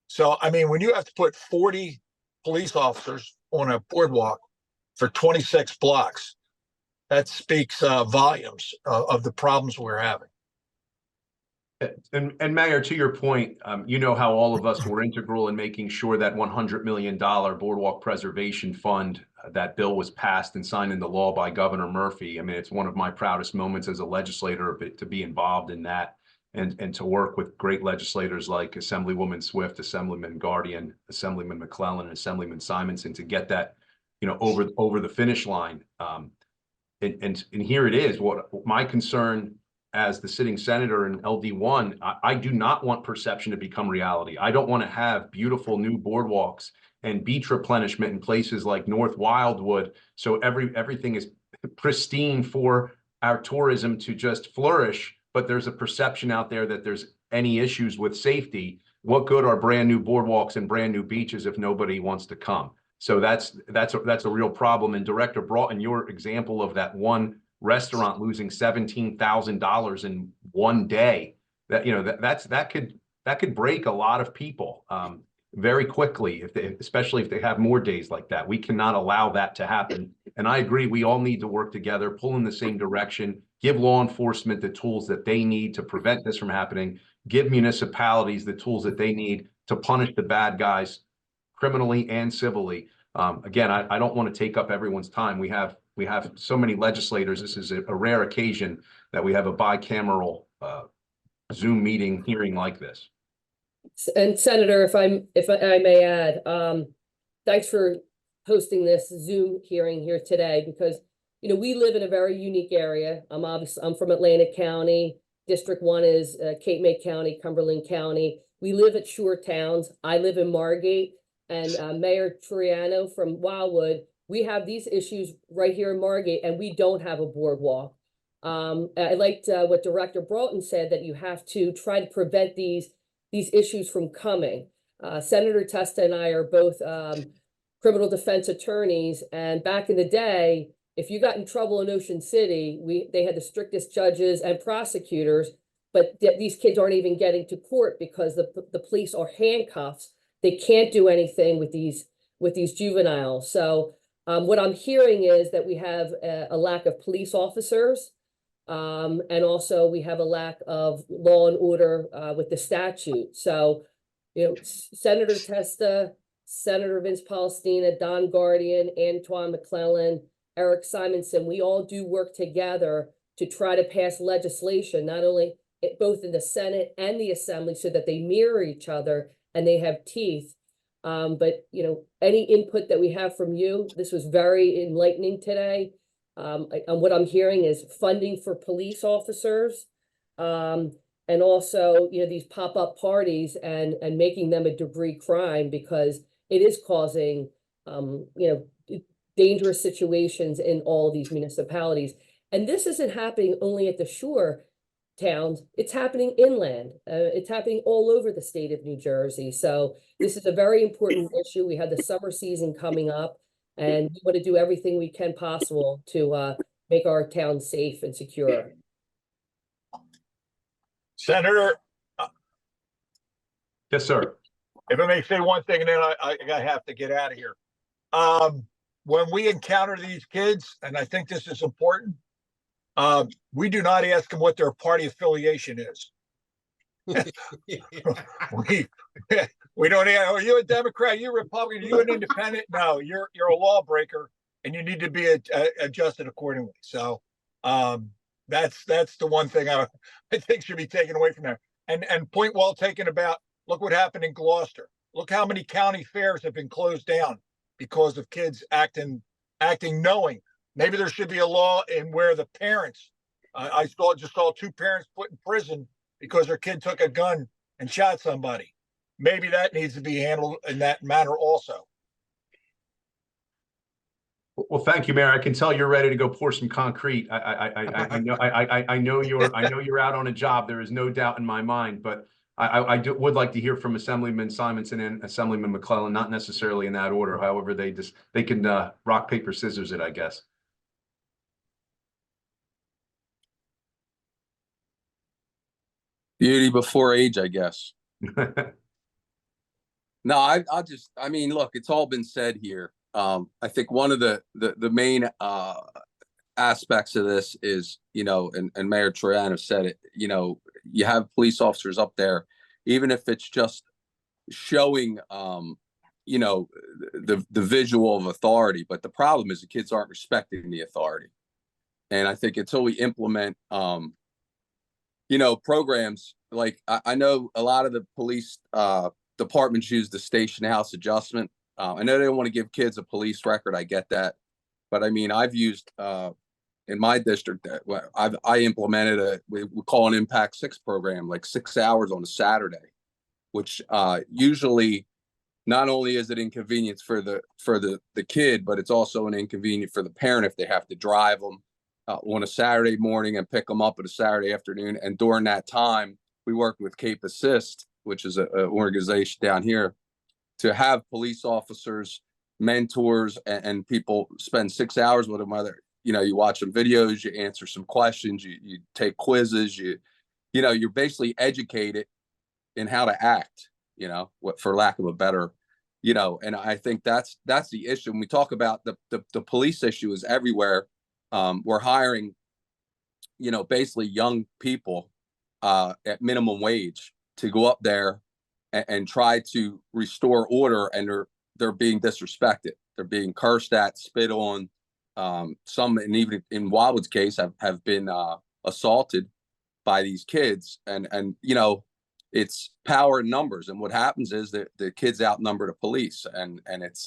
So, I mean, when you have to put 40 police officers on a boardwalk for 26 blocks, that speaks volumes of the problems we're having. And Mayor, to your point, you know how all of us were integral in making sure that $100 million Boardwalk Preservation Fund, that bill was passed and signed into law by Governor Murphy. I mean, it's one of my proudest moments as a legislator to be involved in that and to work with great legislators like Assemblywoman Swift, Assemblyman Guardian, Assemblyman McClellan, and Assemblyman Simonson to get that, over the finish line. And here it is. What my concern as the sitting senator in LD1, I do not want perception to become reality. I don't want to have beautiful new boardwalks and beach replenishment in places like North Wildwood, so everything is pristine for our tourism to just flourish, but there's a perception out there that there's any issues with safety. What good are brand new boardwalks and brand new beaches if nobody wants to come? So that's a real problem. And Director Broughton, your example of that one restaurant losing $17,000 in one day, that could break a lot of people very quickly, especially if they have more days like that. We cannot allow that to happen. And I agree, we all need to work together, pull in the same direction, give law enforcement the tools that they need to prevent this from happening, give municipalities the tools that they need to punish the bad guys criminally and civilly. Again, I don't want to take up everyone's time. We have so many legislators. This is a rare occasion that we have a bicameral Zoom meeting hearing like this. And Senator, if I may add, thanks for hosting this Zoom hearing here today, because we live in a very unique area. I'm from Atlantic County. District 1 is Cape May County, Cumberland County. We live at shore towns. I live in Margate, and Mayor Troiano from Wildwood. We have these issues right here in Margate, and we don't have a boardwalk. I liked what Director Broughton said, that you have to try to prevent these issues from coming. Senator Testa and I are both criminal defense attorneys, and back in the day, if you got in trouble in Ocean City, they had the strictest judges and prosecutors, but these kids aren't even getting to court because the police are handcuffs. They can't do anything with these juveniles. So what I'm hearing is that we have a lack of police officers, and also we have a lack of law and order with the statute. So, Senator Testa, Senator Vince Palestina, Don Guardian, Antoine McClellan, Eric Simonson, we all do work together to try to pass legislation, not only both in the Senate and the Assembly, so that they mirror each other and they have teeth. But any input that we have from you, this was very enlightening today. And what I'm hearing is funding for police officers, and also these pop-up parties and making them a degree crime, because it is causing dangerous situations in all these municipalities. And this isn't happening only at the shore towns, it's happening inland. It's happening all over the state of New Jersey. So this is a very important issue. We have the summer season coming up, and we want to do everything we can possible to make our town safe and secure. Senator, Yes, sir. if I may say one thing, and then I have to get out of here. When we encounter these kids, and I think this is important, we do not ask them what their party affiliation is. we don't ask, are you a Democrat, you a Republican, you an independent? No, you're a lawbreaker, and you need to be adjusted accordingly. So that's the one thing I think should be taken away from there. And point well taken about, look what happened in Gloucester. Look how many county fairs have been closed down because of kids acting knowing. Maybe there should be a law in where the parents, I just saw 2 parents put in prison because their kid took a gun and shot somebody. Maybe that needs to be handled in that manner also. Well, thank you, Mayor. I can tell you're ready to go pour some concrete. I know you're out on a job. There is no doubt in my mind, but would like to hear from Assemblyman Simonson and Assemblyman McClellan, not necessarily in that order. However, they can rock, paper, scissors it, I guess. Beauty before age, I guess. No, I mean, look, it's all been said here. I think one of the main aspects of this is, and Mayor Troiano said it, you have police officers up there, even if it's just showing, the visual of authority. But the problem is the kids aren't respecting the authority. And I think until we implement, programs like I know a lot of the police departments use the station house adjustment. I know they don't want to give kids a police record. I get that. But I mean, I've used in my district that I implemented we call an Impact 6 program, like 6 hours on a Saturday, which usually not only is it inconvenience for the kid, but it's also an inconvenience for the parent if they have to drive them on a Saturday morning and pick them up at a Saturday afternoon. And during that time, we worked with Cape Assist, which is an organization down here, to have police officers, mentors, and people spend 6 hours with them. Whether you watch some videos, you answer some questions, you take quizzes, you're basically educated in how to act. For lack of a better, and I think that's the issue. When we talk about the police issue is everywhere. We're hiring, basically young people at minimum wage to go up there and try to restore order, and they're being disrespected. They're being cursed at, spit on. Some, and even in Wildwood's case, have been assaulted by these kids, and it's power in numbers. And what happens is that the kids outnumber the police, and it's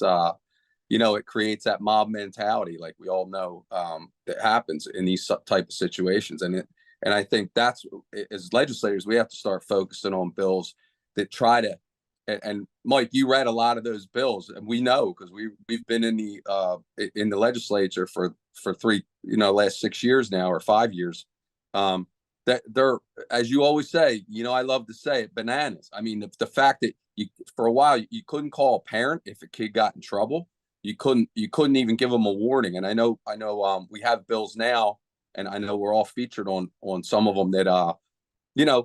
it creates that mob mentality, like we all know, that happens in these type of situations. And I think that's, as legislators, we have to start focusing on bills that try to, and Mike, you read a lot of those bills, and we know, because we've been in the legislature for last 6 years now, or 5 years, that they're, as you always say, I love to say it, bananas. I mean, the fact that for a while you couldn't call a parent if a kid got in trouble. You couldn't even give them a warning. And I know we have bills now, and I know we're all featured on some of them that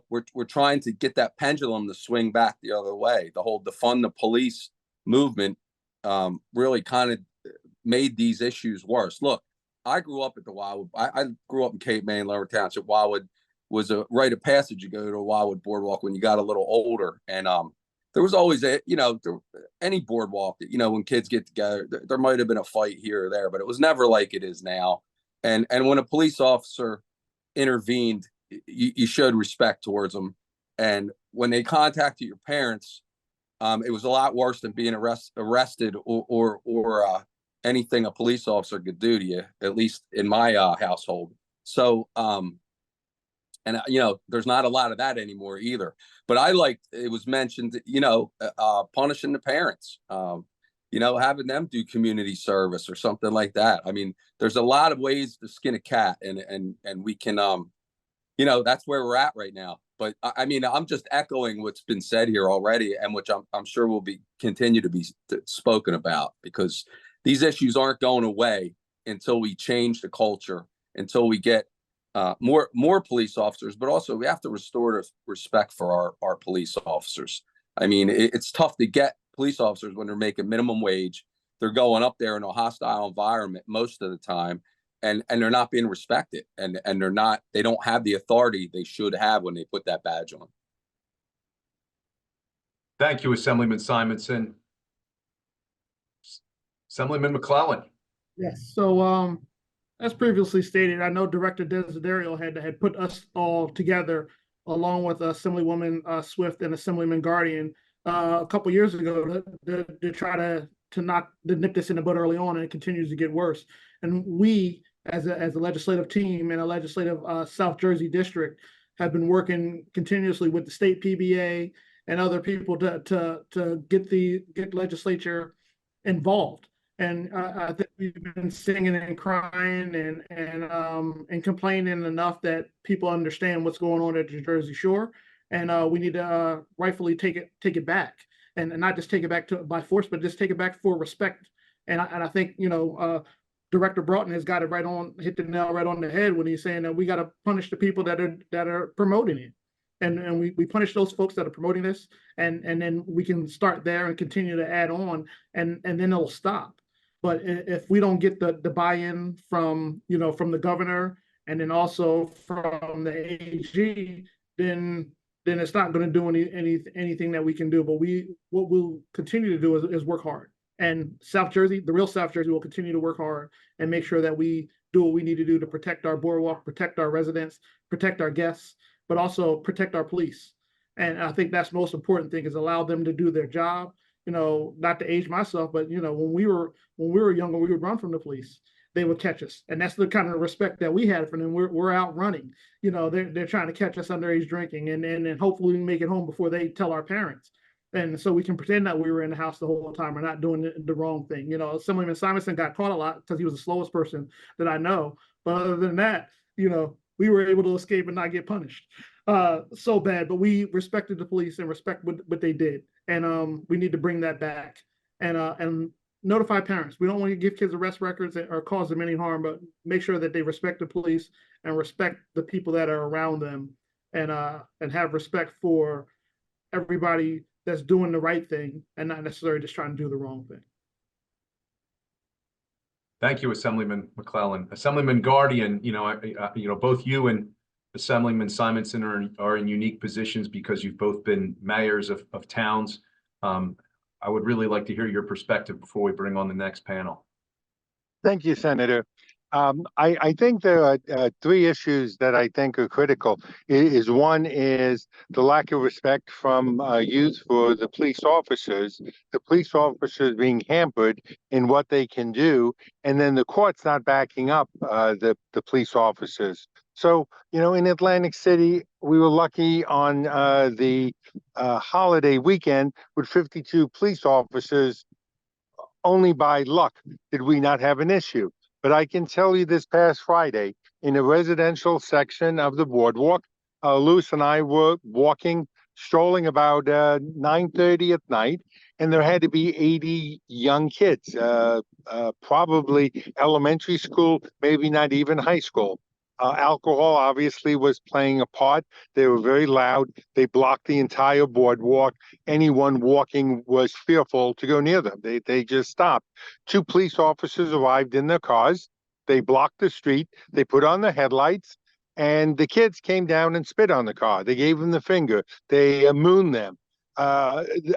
we're trying to get that pendulum to swing back the other way. The whole defund the police movement really kind of made these issues worse. Look, I grew up at the Wildwood. I grew up in Cape May, Lower Township. Wildwood was a rite of passage. You go to a Wildwood boardwalk when you got a little older, and there was always any boardwalk that, when kids get together, there might have been a fight here or there, but it was never like it is now. And when a police officer intervened, you showed respect towards them. And when they contacted your parents, it was a lot worse than being arrested or anything a police officer could do to you, at least in my household. So, there's not a lot of that anymore either. But I liked, it was mentioned, punishing the parents, having them do community service or something like that. I mean, there's a lot of ways to skin a cat, and we can, that's where we're at right now. But I mean, I'm just echoing what's been said here already, and which I'm sure will continue to be spoken about, because these issues aren't going away until we change the culture, until we get more police officers. But also, we have to restore respect for our police officers. I mean, it's tough to get police officers when they're making minimum wage. They're going up there in a hostile environment most of the time, and they're not being respected, and they don't have the authority they should have when they put that badge on. Thank you, Assemblyman Simonson. Assemblyman McClellan. Yes. So, as previously stated, I know Director Desiderio had put us all together, along with Assemblywoman Swift and Assemblyman Guardian, a couple years ago to try to nip this in the bud early on, and it continues to get worse. And we, as a legislative team in a legislative South Jersey district, have been working continuously with the state PBA and other people to get legislature involved. And I think we've been singing and crying and complaining enough that people understand what's going on at the Jersey Shore, and we need to rightfully take it back, and not just take it back by force, but just take it back for respect. And I think Director Broughton has got it right on, hit the nail right on the head when he's saying that we got to punish the people that are promoting it, and we punish those folks that are promoting this, and then we can start there and continue to add on, and then it'll stop. But if we don't get the buy-in from the governor, and then also from the AG, then it's not going to do anything that we can do. But what we'll continue to do is work hard. And South Jersey, the real South Jersey, will continue to work hard and make sure that we do what we need to do to protect our boardwalk, protect our residents, protect our guests, but also protect our police. And I think that's the most important thing, is allow them to do their job. Not to age myself, but when we were younger, we would run from the police. they would catch us. And that's the kind of respect that we had for them. We're out running. They're trying to catch us underage drinking, and hopefully we make it home before they tell our parents. And so we can pretend that we were in the house the whole time or not doing the wrong thing. Assemblyman Simonson got caught a lot because he was the slowest person that I know. But other than that, we were able to escape and not get punished so bad. But we respected the police and respect what they did. And we need to bring that back and notify parents. We don't want to give kids arrest records or cause them any harm, but make sure that they respect the police and respect the people that are around them, and have respect for everybody that's doing the right thing and not necessarily just trying to do the wrong thing. Thank you, Assemblyman McClellan. Assemblyman Guardian, both you and Assemblyman Simonson are in unique positions because you've both been mayors of towns. I would really like to hear your perspective before we bring on the next panel. Thank you, Senator. I think there are three issues that I think are critical. One is the lack of respect from youth for the police officers being hampered in what they can do, and then the courts not backing up the police officers. So, in Atlantic City, we were lucky on the holiday weekend with 52 police officers. Only by luck did we not have an issue. But I can tell you this past Friday, in a residential section of the boardwalk, Lewis and I were strolling about 9:30 at night, and there had to be 80 young kids, probably elementary school, maybe not even high school. Alcohol obviously was playing a part. They were very loud. They blocked the entire boardwalk. Anyone walking was fearful to go near them. They just stopped. Two police officers arrived in their cars. They blocked the street. They put on the headlights, and the kids came down and spit on the car. They gave them the finger. They mooned them.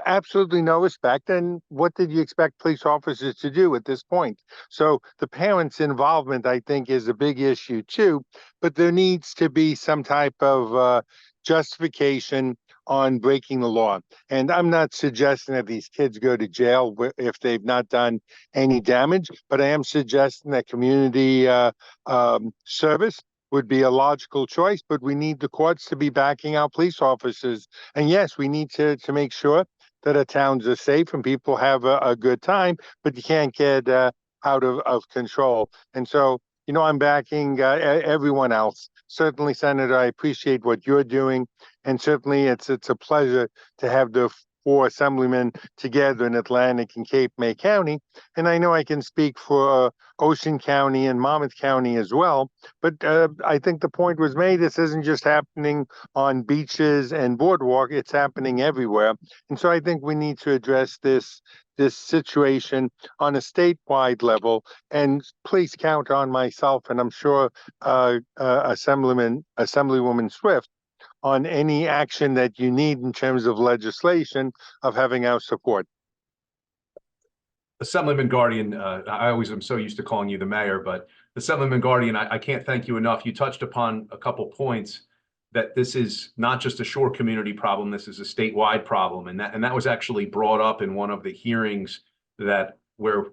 Absolutely no respect. And what did you expect police officers to do at this point? So the parents' involvement, I think, is a big issue too, but there needs to be some type of justification on breaking the law. And I'm not suggesting that these kids go to jail if they've not done any damage, but I am suggesting that community service would be a logical choice, but we need the courts to be backing our police officers. And yes, we need to make sure that our towns are safe and people have a good time, but you can't get out of control. And so, I'm backing everyone else. Certainly, Senator, I appreciate what you're doing. And certainly it's a pleasure to have the four assemblymen together in Atlantic and Cape May County. And I know I can speak for Ocean County and Monmouth County as well. But I think the point was made, this isn't just happening on beaches and boardwalk, it's happening everywhere. And so I think we need to address this situation on a statewide level. And please count on myself, and I'm sure Assemblywoman Swift, on any action that you need in terms of legislation of having our support. Assemblyman Guardian, I always am so used to calling you the mayor, but Assemblyman Guardian, I can't thank you enough. You touched upon a couple points that this is not just a shore community problem, this is a statewide problem. And that was actually brought up in one of the hearings where,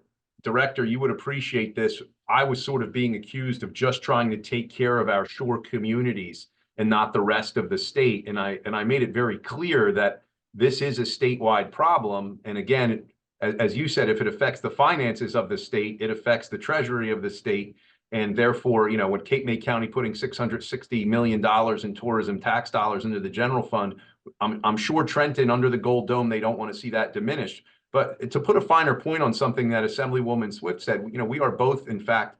Director, you would appreciate this. I was sort of being accused of just trying to take care of our shore communities and not the rest of the state. And I made it very clear that this is a statewide problem. And again, as you said, if it affects the finances of the state, it affects the treasury of the state. And therefore, when Cape May County putting $660 million in tourism tax dollars into the general fund, I'm sure Trenton under the Gold Dome, they don't want to see that diminished. But to put a finer point on something that Assemblywoman Swift said, we are both, in fact,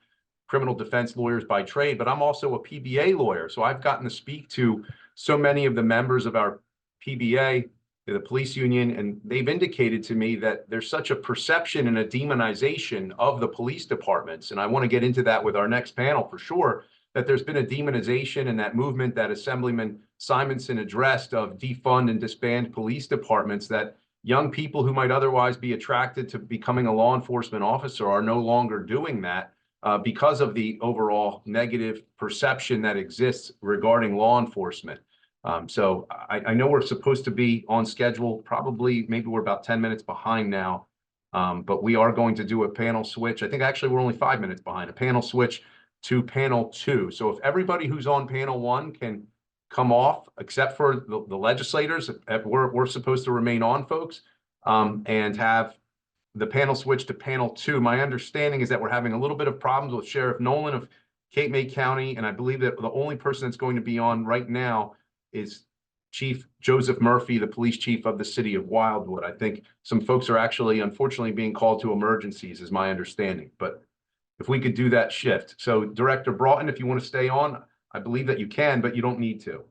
criminal defense lawyers by trade, but I'm also a PBA lawyer. So I've gotten to speak to so many of the members of our PBA, the police union, and they've indicated to me that there's such a perception and a demonization of the police departments. And I want to get into that with our next panel for sure, that there's been a demonization and that movement that Assemblyman Simonson addressed of defund and disband police departments, that young people who might otherwise be attracted to becoming a law enforcement officer are no longer doing that. Because of the overall negative perception that exists regarding law enforcement. So I know we're supposed to be on schedule, maybe we're about 10 minutes behind now. But we are going to do a panel switch. I think actually we're only 5 minutes behind. A panel switch to panel 2. So if everybody who's on panel 1 can come off, except for the legislators, we're supposed to remain on, folks, and have the panel switch to panel 2. My understanding is that we're having a little bit of problems with Sheriff Nolan of Cape May County, and I believe that the only person that's going to be on right now is Chief Joseph Murphy, the police chief of the city of Wildwood. I think some folks are actually, unfortunately, being called to emergencies, is my understanding. But if we could do that shift. So Director Broughton, if you want to stay on, I believe that you can, but you don't need to.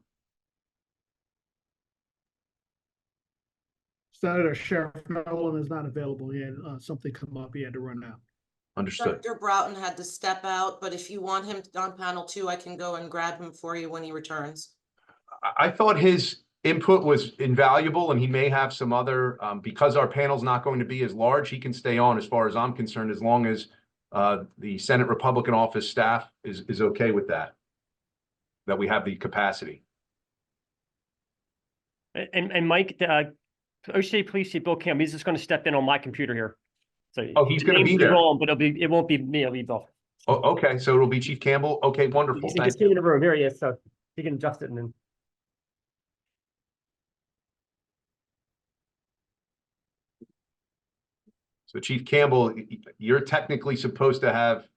Senator Sheriff Nolan is not available. He had something come up. He had to run out. Understood. Dr. Broughton had to step out, but if you want him on panel 2, I can go and grab him for you when he returns. I thought his input was invaluable, and he may have some other, because our panel's not going to be as large, he can stay on as far as I'm concerned, as long as the Senate Republican office staff is okay with that we have the capacity. And Mike, Ocean City Police Chief Bill Campbell, he's just going to step in on my computer here. So Oh, he's going to be there. wrong, but it won't be me. It'll be Bill. Oh, okay, so it'll be Chief Campbell. Okay, wonderful. He Thank just came you. in the room. Here he is, so he can adjust it and then. So Chief Campbell, you're technically supposed to have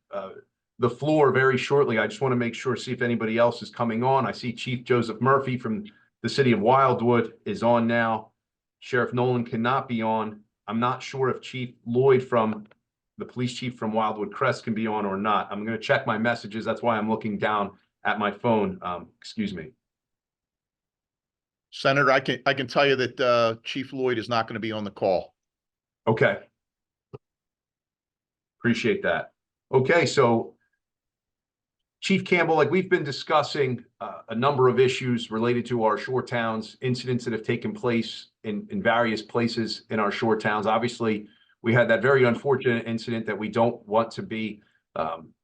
the floor very shortly. I just want to make sure, see if anybody else is coming on. I see Chief Joseph Murphy from the city of Wildwood is on now. Sheriff Nolan cannot be on. I'm not sure if Chief Lloyd from the police chief from Wildwood Crest can be on or not. I'm going to check my messages. That's why I'm looking down at my phone. Excuse me. Senator, I can tell you that Chief Lloyd is not going to be on the call. Okay. Appreciate that. Okay, so Chief Campbell, like we've been discussing a number of issues related to our shore towns, incidents that have taken place in various places in our shore towns. Obviously, we had that very unfortunate incident that we don't want to be,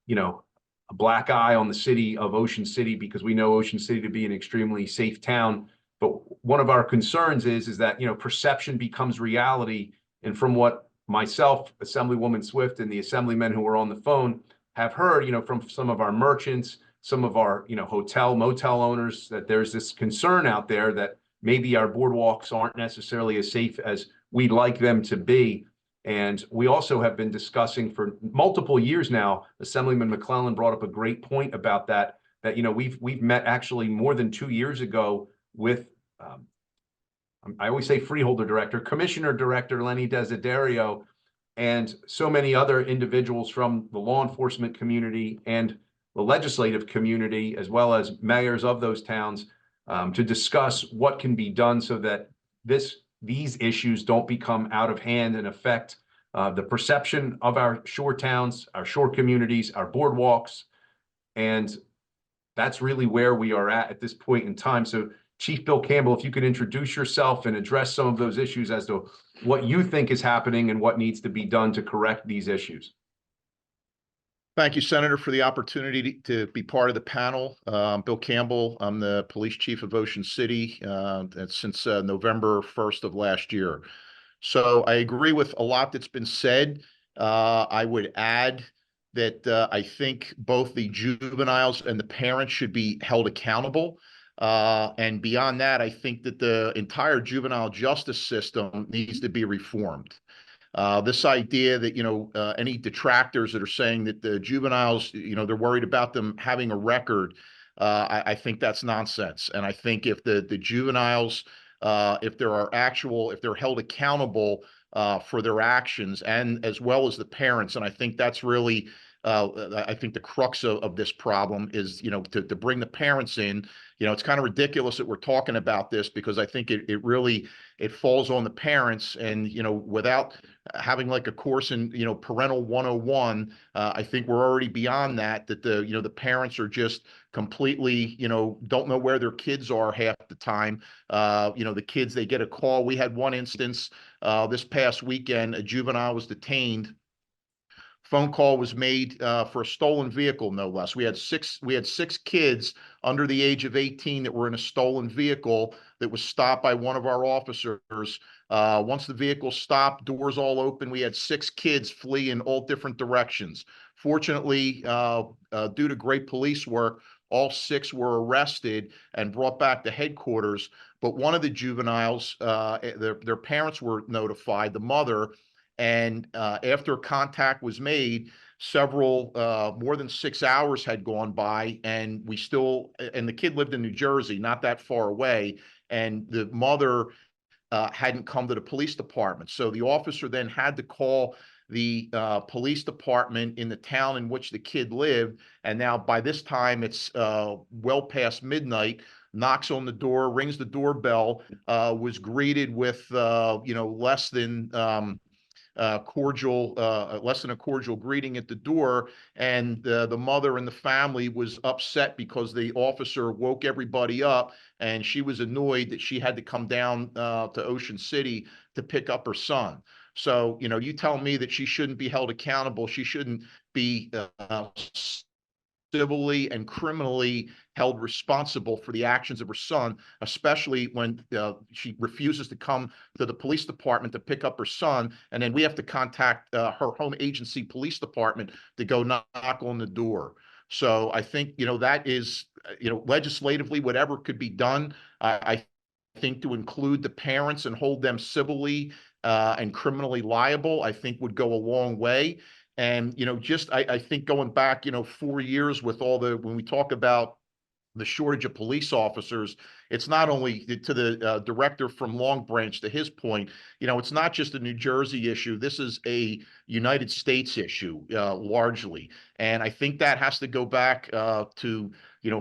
you know, a black eye on the city of Ocean City, because we know Ocean City to be an extremely safe town. But one of our concerns is that, you know, perception becomes reality. And from what myself, Assemblywoman Swift, and the assemblymen who were on the phone have heard, you know, from some of our merchants, some of our, you know, hotel, motel owners, that there's this concern out there that maybe our boardwalks aren't necessarily as safe as we'd like them to be. And we also have been discussing for multiple years now, Assemblyman McClellan brought up a great point about that, you know, we've met actually more than 2 years ago with, I always say freeholder director, Commissioner Director Lenny Desiderio, and so many other individuals from the law enforcement community and the legislative community, as well as mayors of those towns, to discuss what can be done so that these issues don't become out of hand and affect the perception of our shore towns, our shore communities, our boardwalks. And that's really where we are at this point in time. So Chief Bill Campbell, if you could introduce yourself and address some of those issues as to what you think is happening and what needs to be done to correct these issues. Thank you, Senator, for the opportunity to be part of the panel. Bill Campbell, I'm the police chief of Ocean City since November 1st of last year. So I agree with a lot that's been said. I would add that I think both the juveniles and the parents should be held accountable. And beyond that, I think that the entire juvenile justice system needs to be reformed. This idea that, you know, any detractors that are saying that the juveniles, you know, they're worried about them having a record, I think that's nonsense. And I think if the juveniles, if they're held accountable for their actions, and as well as the parents, and I think that's really, I think the crux of this problem is, you know, to bring the parents in. You know, it's kind of ridiculous that we're talking about this, because I think it really falls on the parents. And, you know, without having like a course in, you know, parental 101, I think we're already beyond that the parents are just completely, you know, don't know where their kids are half the time. You know, the kids, they get a call. We had one instance this past weekend, a juvenile was detained phone call was made for a stolen vehicle, no less. We had six kids under the age of 18 that were in a stolen vehicle that was stopped by one of our officers. Once the vehicle stopped, doors all open, we had 6 kids flee in all different directions. Fortunately, due to great police work, all 6 were arrested and brought back to headquarters. But one of the juveniles, their parents were notified, the mother, and after contact was made, several, more than 6 hours had gone by, and the kid lived in New Jersey, not that far away, and the mother hadn't come to the police department. So the officer then had to call the police department in the town in which the kid lived. And now by this time, it's well past midnight, knocks on the door, rings the doorbell, was greeted with, less than less than a cordial greeting at the door. And the mother and the family was upset because the officer woke everybody up, and she was annoyed that she had to come down to Ocean City to pick up her son. So, you tell me that she shouldn't be held accountable. She shouldn't be civilly and criminally held responsible for the actions of her son, especially when she refuses to come to the police department to pick up her son. And then we have to contact her home agency police department to go knock on the door. So I think, that is, legislatively, whatever could be done, I think to include the parents and hold them civilly and criminally liable, I think would go a long way. And, I think going back, 4 years with when we talk about the shortage of police officers, it's not only to the director from Long Branch, to his point, it's not just a New Jersey issue. This is a United States issue, largely. And I think that has to go back to,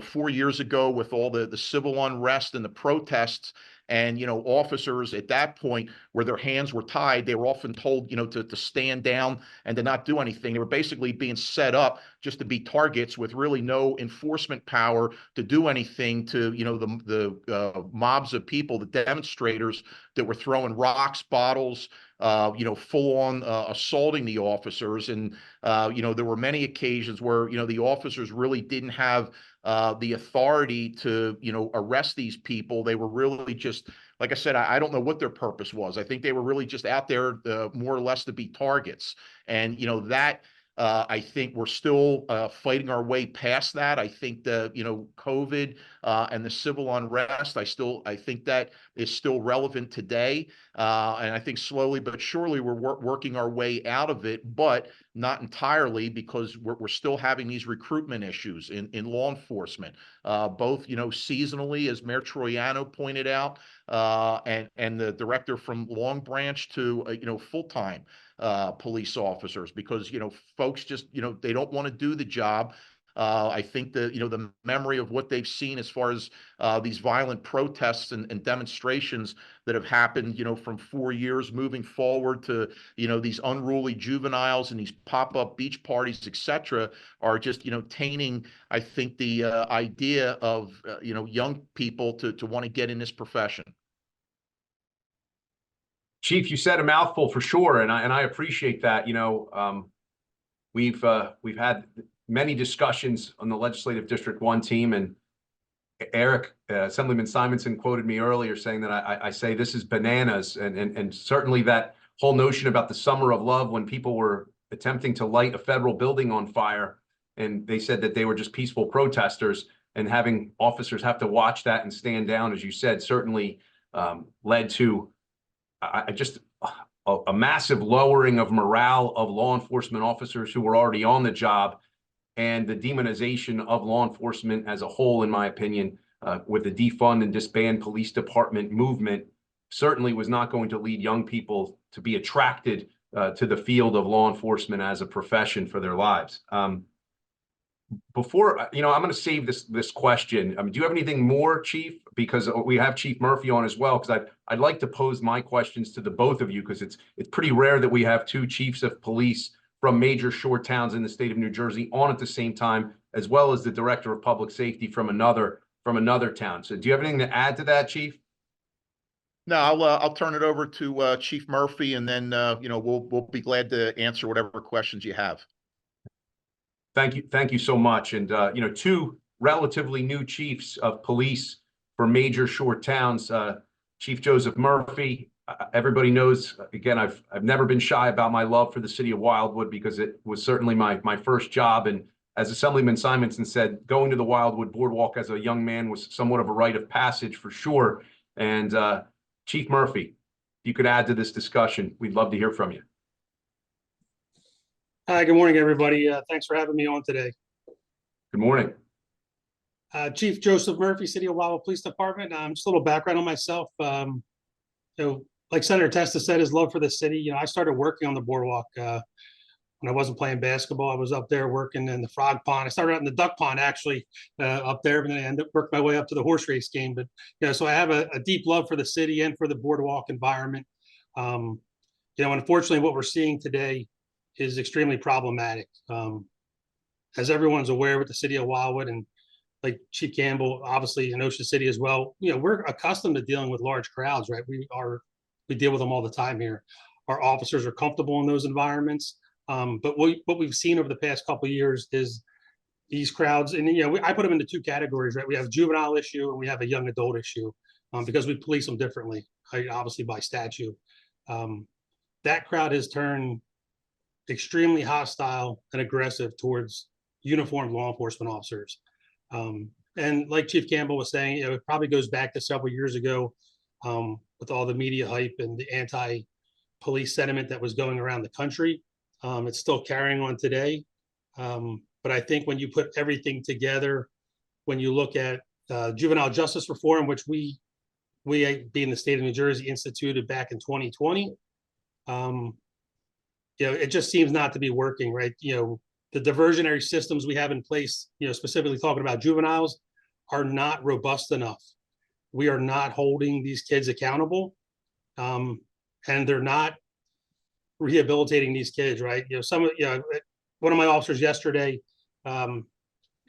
4 years ago with all the civil unrest and the protests. And, officers at that point where their hands were tied, they were often told, to stand down and to not do anything. They were basically being set up just to be targets with really no enforcement power to do anything to, the mobs of people, the demonstrators that were throwing rocks, bottles, full on assaulting the officers. And, there were many occasions where, the officers really didn't have the authority to, arrest these people. They were really just, like I said, I don't know what their purpose was. I think they were really just out there more or less to be targets. And, that I think we're still fighting our way past that. I think the, COVID and the civil unrest, I think that is still relevant today. And I think slowly but surely we're working our way out of it, but not entirely, because we're still having these recruitment issues in law enforcement, both, seasonally, as Mayor Troiano pointed out, and the director from Long Branch to, full-time police officers, because, folks just, they don't want to do the job. I think the memory of what they've seen as far as these violent protests and demonstrations that have happened, from 4 years moving forward to, these unruly juveniles and these pop-up beach parties, etc., are just, tainting, I think, the idea of, young people to want to get in this profession. Chief, you said a mouthful for sure, and I appreciate that. We've had many discussions on the Legislative District 1 team, and Eric, Assemblyman Simonson quoted me earlier saying that I say this is bananas, and certainly that whole notion about the summer of love when people were attempting to light a federal building on fire, and they said that they were just peaceful protesters, and having officers have to watch that and stand down, as you said, certainly led to a massive lowering of morale of law enforcement officers who were already on the job, and the demonization of law enforcement as a whole, in my opinion, with the defund and disband police department movement, certainly was not going to lead young people to be attracted to the field of law enforcement as a profession for their lives. Before, I'm going to save this question. Do you have anything more, Chief? Because we have Chief Murphy on as well, because I'd like to pose my questions to the both of you, because it's pretty rare that we have 2 chiefs of police from major shore towns in the state of New Jersey on at the same time, as well as the director of public safety from another town. So do you have anything to add to that, Chief? No, I'll turn it over to Chief Murphy, and then we'll be glad to answer whatever questions you have. Thank you so much. And two relatively new chiefs of police for major shore towns. Chief Joseph Murphy. Everybody knows. Again, I've never been shy about my love for the city of Wildwood because it was certainly my first job. And as Assemblyman Simonson said, going to the Wildwood Boardwalk as a young man was somewhat of a rite of passage for sure. And Chief Murphy, if you could add to this discussion, we'd love to hear from you. Hi, good morning, everybody. Thanks for having me on today. Good morning. Chief Joseph Murphy, City of Wildwood Police Department. Just a little background on myself. Like Senator Testa said, his love for the city. I started working on the boardwalk when I wasn't playing basketball. I was up there working in the frog pond. I started out in the duck pond, actually, up there, and then I ended up working my way up to the horse race game. But so I have a deep love for the city and for the boardwalk environment. Unfortunately, what we're seeing today is extremely problematic. As everyone's aware with the city of Wildwood and like Chief Campbell, obviously in Ocean City as well, we're accustomed to dealing with large crowds, right? We deal with them all the time here. Our officers are comfortable in those environments. But what we've seen over the past couple of years is these crowds, and I put them into two categories, right? We have a juvenile issue and we have a young adult issue, because we police them differently, obviously by statute. That crowd has turned extremely hostile and aggressive towards uniformed law enforcement officers. And like Chief Campbell was saying, it probably goes back to several years ago, with all the media hype and the anti-police sentiment that was going around the country. It's still carrying on today. But I think when you put everything together, when you look at juvenile justice reform, which we being the state of New Jersey instituted back in 2020, it just seems not to be working, right? The diversionary systems we have in place, specifically talking about juveniles, are not robust enough. We are not holding these kids accountable, and they're not rehabilitating these kids, right? One of my officers yesterday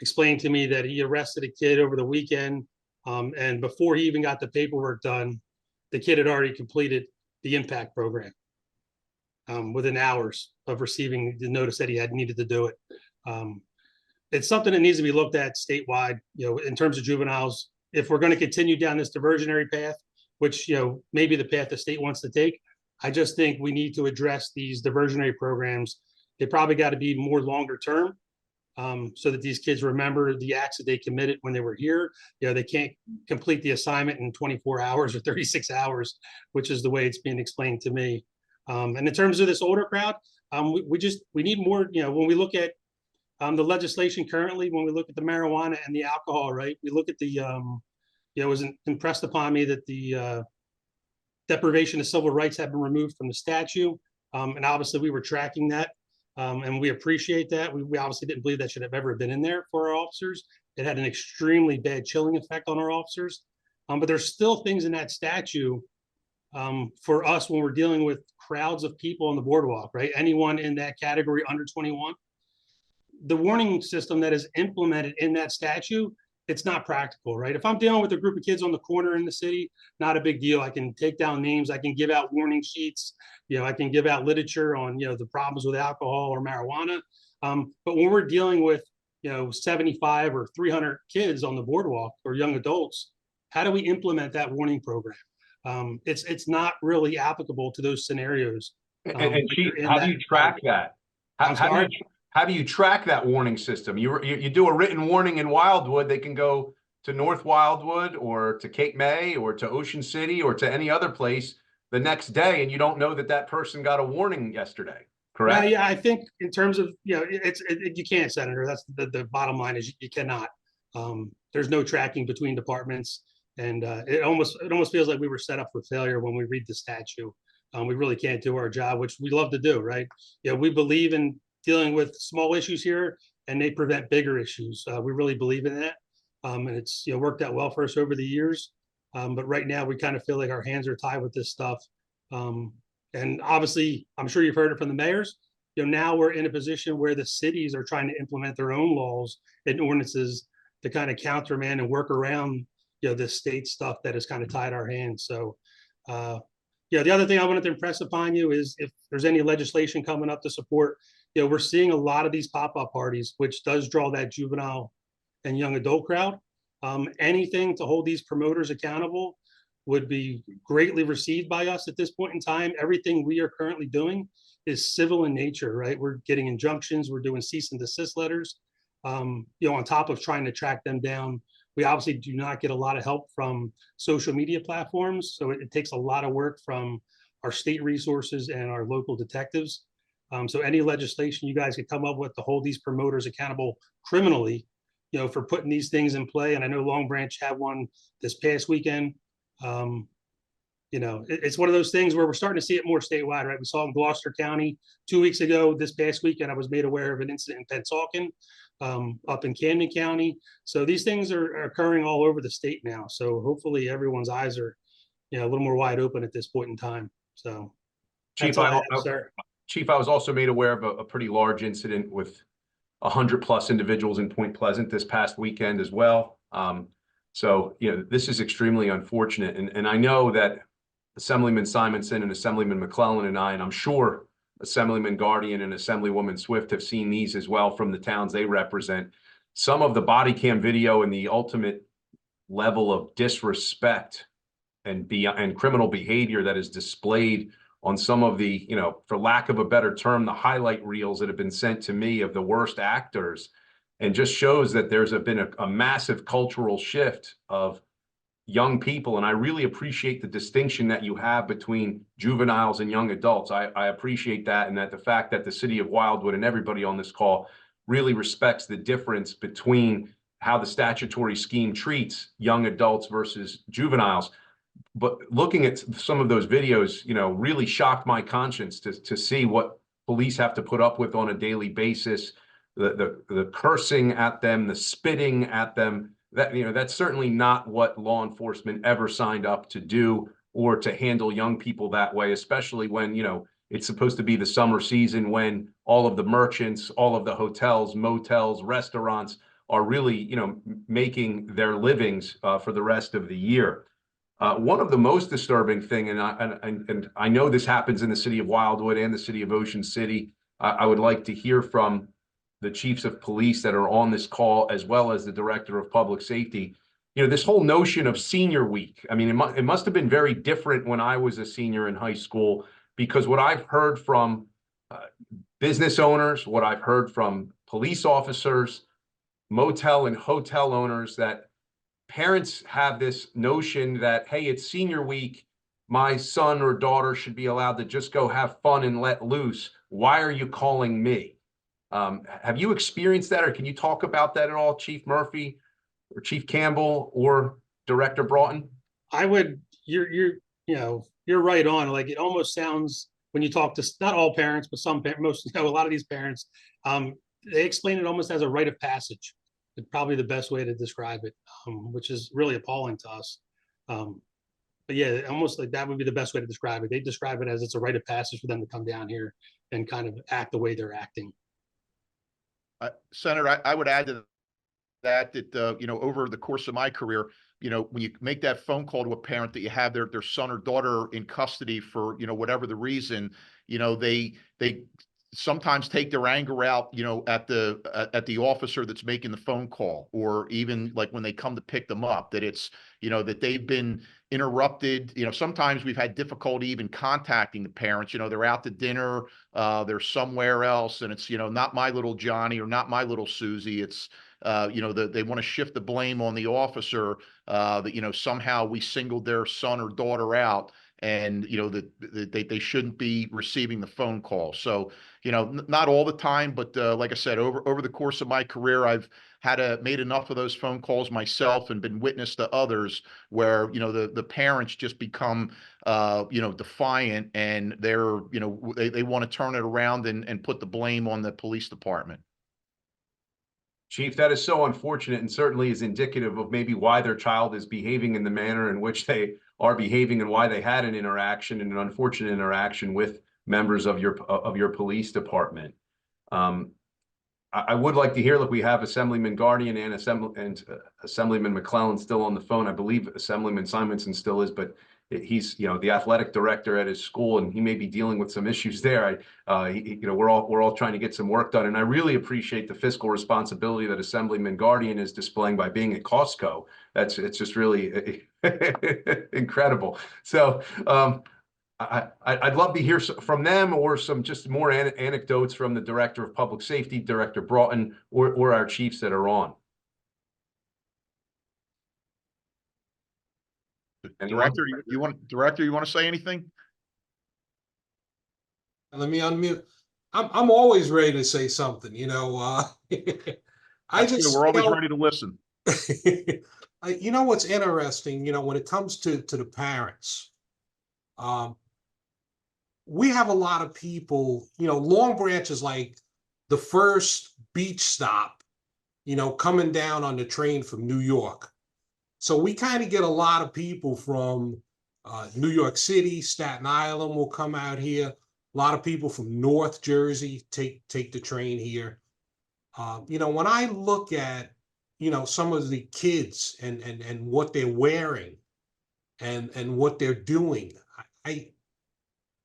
explained to me that he arrested a kid over the weekend, and before he even got the paperwork done, the kid had already completed the impact program within hours of receiving the notice that he had needed to do it. It's something that needs to be looked at statewide, in terms of juveniles. If we're going to continue down this diversionary path, which, maybe the path the state wants to take, I just think we need to address these diversionary programs. They probably got to be more longer term, so that these kids remember the acts that they committed when they were here. They can't complete the assignment in 24 hours or 36 hours, which is the way it's being explained to me. And in terms of this older crowd, we need more, when we look at the legislation currently, when we look at the marijuana and the alcohol, right? We look at the, it was impressed upon me that the deprivation of civil rights have been removed from the statute. And obviously we were tracking that, and we appreciate that. We obviously didn't believe that should have ever been in there for our officers. It had an extremely bad chilling effect on our officers. But there's still things in that statute for us when we're dealing with crowds of people on the boardwalk, right? Anyone in that category under 21. The warning system that is implemented in that statute, it's not practical, right? If I'm dealing with a group of kids on the corner in the city, not a big deal. I can take down names. I can give out warning sheets. I can give out literature on, the problems with alcohol or marijuana. But when we're dealing with, 75 or 300 kids on the boardwalk or young adults, how do we implement that warning program? It's not really applicable to those scenarios. And Chief, how do you track that? How do you track that warning system? You do a written warning in Wildwood, they can go to North Wildwood or to Cape May or to Ocean City or to any other place the next day, and you don't know that person got a warning yesterday, correct? Yeah, I think in terms of, you can't, Senator. That's the bottom line is you cannot. There's no tracking between departments, and it almost feels like we were set up for failure when we read the statute. We really can't do our job, which we love to do, right? We believe in dealing with small issues here, and they prevent bigger issues. We really believe in that, and it's worked out well for us over the years. But right now, we kind of feel like our hands are tied with this stuff. And obviously, I'm sure you've heard it from the mayors. Now we're in a position where the cities are trying to implement their own laws and ordinances to kind of countermand and work around, this state stuff that has kind of tied our hands. So Yeah, the other thing I wanted to impress upon you is if there's any legislation coming up to support, we're seeing a lot of these pop-up parties, which does draw that juvenile and young adult crowd. Anything to hold these promoters accountable would be greatly received by us at this point in time. Everything we are currently doing is civil in nature, right? We're getting injunctions, we're doing cease and desist letters, on top of trying to track them down. We obviously do not get a lot of help from social media platforms, so it takes a lot of work from our state resources and our local detectives. So any legislation you guys could come up with to hold these promoters accountable criminally, for putting these things in play. And I know Long Branch had one this past weekend. It's one of those things where we're starting to see it more statewide, right? We saw in Gloucester County 2 weeks ago. This past weekend, I was made aware of an incident in Pennsauken, up in Camden County. So these things are occurring all over the state now. So hopefully everyone's eyes are, a little more wide open at this point in time. So, Chief, Chief, I was also made aware of a pretty large incident with 100+ individuals in Point Pleasant this past weekend as well. So, this is extremely unfortunate. And I know that Assemblyman Simonson and Assemblyman McClellan and I'm sure Assemblyman Guardian and Assemblywoman Swift have seen these as well from the towns they represent. Some of the body cam video and the ultimate level of disrespect and criminal behavior that is displayed on some of the, for lack of a better term, the highlight reels that have been sent to me of the worst actors, and just shows that there's been a massive cultural shift of young people. And I really appreciate the distinction that you have between juveniles and young adults. I appreciate that, and that the fact that the city of Wildwood and everybody on this call really respects the difference between how the statutory scheme treats young adults versus juveniles. But looking at some of those videos, really shocked my conscience to see what police have to put up with on a daily basis, the cursing at them, the spitting at them. That's certainly not what law enforcement ever signed up to do, or to handle young people that way, especially when, it's supposed to be the summer season when all of the merchants, all of the hotels, motels, restaurants are really, making their livings for the rest of the year. One of the most disturbing thing, and I know this happens in the city of Wildwood and the city of Ocean City. I would like to hear from the chiefs of police that are on this call, as well as the director of public safety. This whole notion of senior week. I mean, it must have been very different when I was a senior in high school, because what I've heard from business owners, what I've heard from police officers, motel and hotel owners, that parents have this notion that, hey, it's senior week, my son or daughter should be allowed to just go have fun and let loose. Why are you calling me? Have you experienced that, or can you talk about that at all, Chief Murphy or Chief Campbell or Director Broughton? You're right on. Like, it almost sounds, when you talk to not all parents, but some parents, a lot of these parents, they explain it almost as a rite of passage. It's probably the best way to describe it, which is really appalling to us. But yeah, almost like that would be the best way to describe it. They describe it as it's a rite of passage for them to come down here and kind of act the way they're acting. Senator, I would add to that, over the course of my career, when you make that phone call to a parent that you have their son or daughter in custody for, whatever the reason, they sometimes take their anger out, at the officer that's making the phone call, or even like when they come to pick them up, that it's, that they've been interrupted. Sometimes we've had difficulty even contacting the parents. They're out to dinner, they're somewhere else, and it's, not my little Johnny or not my little Susie. It's, they want to shift the blame on the officer, that, somehow we singled their son or daughter out, and, that they shouldn't be receiving the phone call. So, not all the time, but like I said, over the course of my career, I've made enough of those phone calls myself and been witness to others where, the parents just become, defiant, and they're, they want to turn it around and put the blame on the police department. Chief, that is so unfortunate, and certainly is indicative of maybe why their child is behaving in the manner in which they are behaving, and why they had an interaction, and an unfortunate interaction with members of your police department. I would like to hear, look, we have Assemblyman Guardian and Assemblyman McClellan still on the phone. I believe Assemblyman Simonson still is, but he's, the athletic director at his school, and he may be dealing with some issues there. We're all trying to get some work done. And I really appreciate the fiscal responsibility that Assemblyman Guardian is displaying by being at Costco. It's just really incredible. So, I'd love to hear from them, or some just more anecdotes from the Director of Public Safety, Director Broughton, or our chiefs that are on. Anyone? Director, you want to say anything? Let me unmute. I'm always ready to say something, We're always ready to listen. What's interesting, when it comes to the parents, we have a lot of people, Long Branch is like the first beach stop, coming down on the train from New York. So we kind of get a lot of people from New York City, Staten Island will come out here. A lot of people from North Jersey take the train here. When I look at, some of the kids and what they're wearing and what they're doing,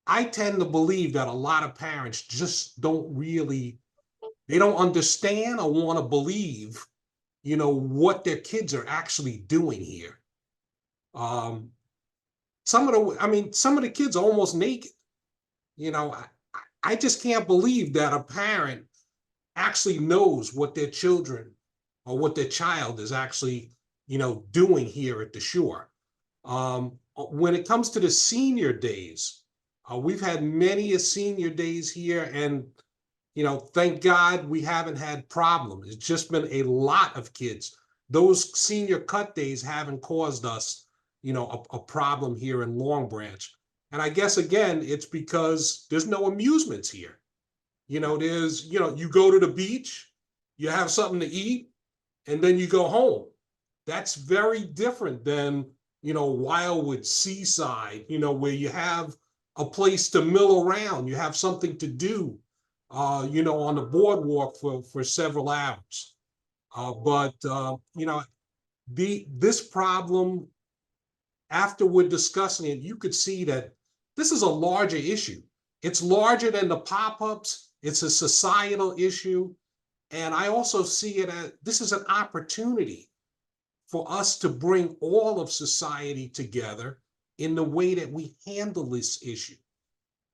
I tend to believe that a lot of parents just they don't understand or want to believe, what their kids are actually doing here. Some of the kids are almost naked. I just can't believe that a parent actually knows what their children or what their child is actually, doing here at the shore. When it comes to the senior days, we've had many senior days here, and thank God we haven't had problems. It's just been a lot of kids. Those senior cut days haven't caused us, a problem here in Long Branch. And I guess, again, it's because there's no amusements here. You go to the beach, you have something to eat, and then you go home. That's very different than, Wildwood, Seaside, where you have a place to mill around, you have something to do, on the boardwalk for several hours. This problem, after we're discussing it, you could see that this is a larger issue. It's larger than the pop-ups. It's a societal issue. And I also see it as this is an opportunity for us to bring all of society together in the way that we handle this issue.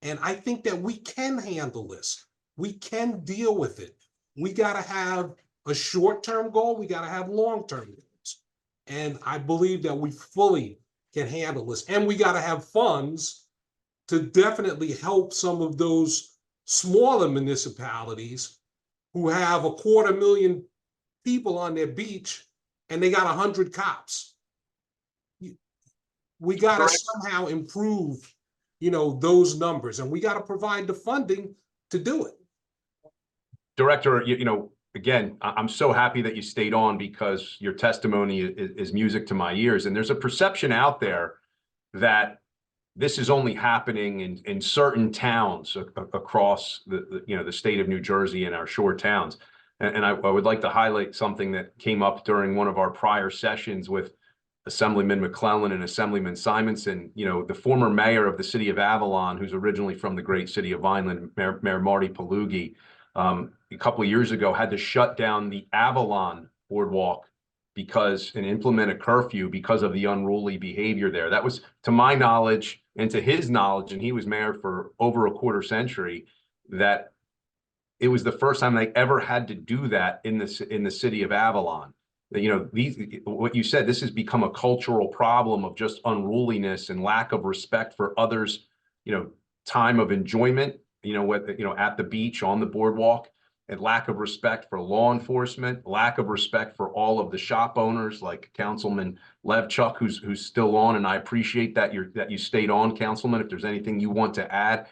And I think that we can handle this. We can deal with it. We got to have a short-term goal. We got to have long-term goals. And I believe that we fully can handle this. And we got to have funds to definitely help some of those smaller municipalities who have 250,000 people on their beach and they got 100 cops. We got to somehow improve, those numbers, and we got to provide the funding to do it. Director, again, I'm so happy that you stayed on, because your testimony is music to my ears. And there's a perception out there that this is only happening in certain towns across the state of New Jersey and our shore towns. And I would like to highlight something that came up during one of our prior sessions with Assemblyman McClellan and Assemblyman Simonson. The former mayor of the city of Avalon, who's originally from the great city of Vineland, Mayor Marty Palugi, a couple of years ago had to shut down the Avalon boardwalk and implement a curfew because of the unruly behavior there. That was, to my knowledge and to his knowledge, and he was mayor for over a quarter century, that it was the first time they ever had to do that in the city of Avalon. What you said, this has become a cultural problem of just unruliness and lack of respect for others, time of enjoyment, at the beach, on the boardwalk, and lack of respect for law enforcement, lack of respect for all of the shop owners like Councilman Levchuk, who's still on, and I appreciate that you stayed on, Councilman, if there's anything you want to add.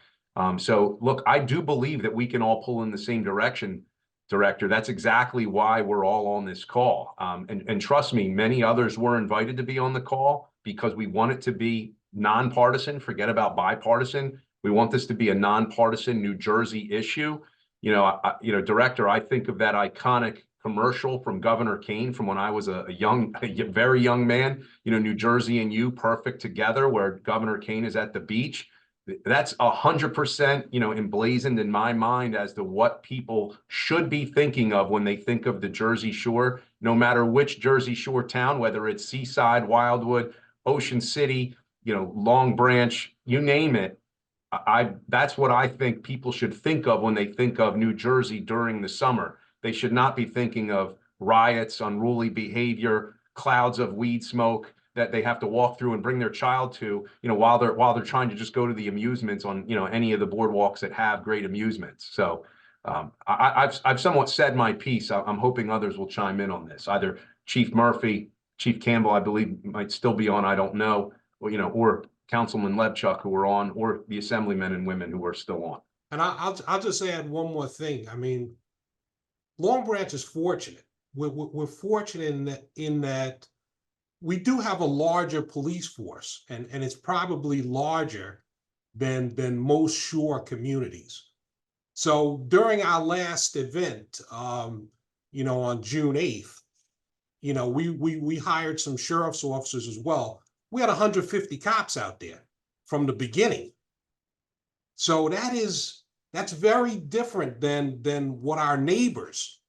So look, I do believe that we can all pull in the same direction, Director. That's exactly why we're all on this call. And trust me, many others were invited to be on the call because we want it to be nonpartisan, forget about bipartisan. We want this to be a nonpartisan New Jersey issue. Director, I think of that iconic commercial from Governor Kane from when I was a very young man, New Jersey and you perfect together, where Governor Kane is at the beach. That's 100%, emblazoned in my mind as to what people should be thinking of when they think of the Jersey Shore, no matter which Jersey Shore town, whether it's Seaside, Wildwood, Ocean City, Long Branch, you name it. That's what I think people should think of when they think of New Jersey during the summer. They should not be thinking of riots, unruly behavior, clouds of weed smoke that they have to walk through and bring their child to, while they're trying to just go to the amusements on, any of the boardwalks that have great amusements. So I've somewhat said my piece. I'm hoping others will chime in on this. Either Chief Murphy, Chief Campbell, I believe might still be on, I don't know, or Councilman Lebchuk, who are on, or the assemblymen and women who are still on. And I'll just add one more thing. I mean, Long Branch is fortunate. We're fortunate in that we do have a larger police force, and it's probably larger than most shore communities. So during our last event, on June 8th, we hired some sheriff's officers as well. We had 150 cops out there from the beginning. So that's very different than what our neighbors,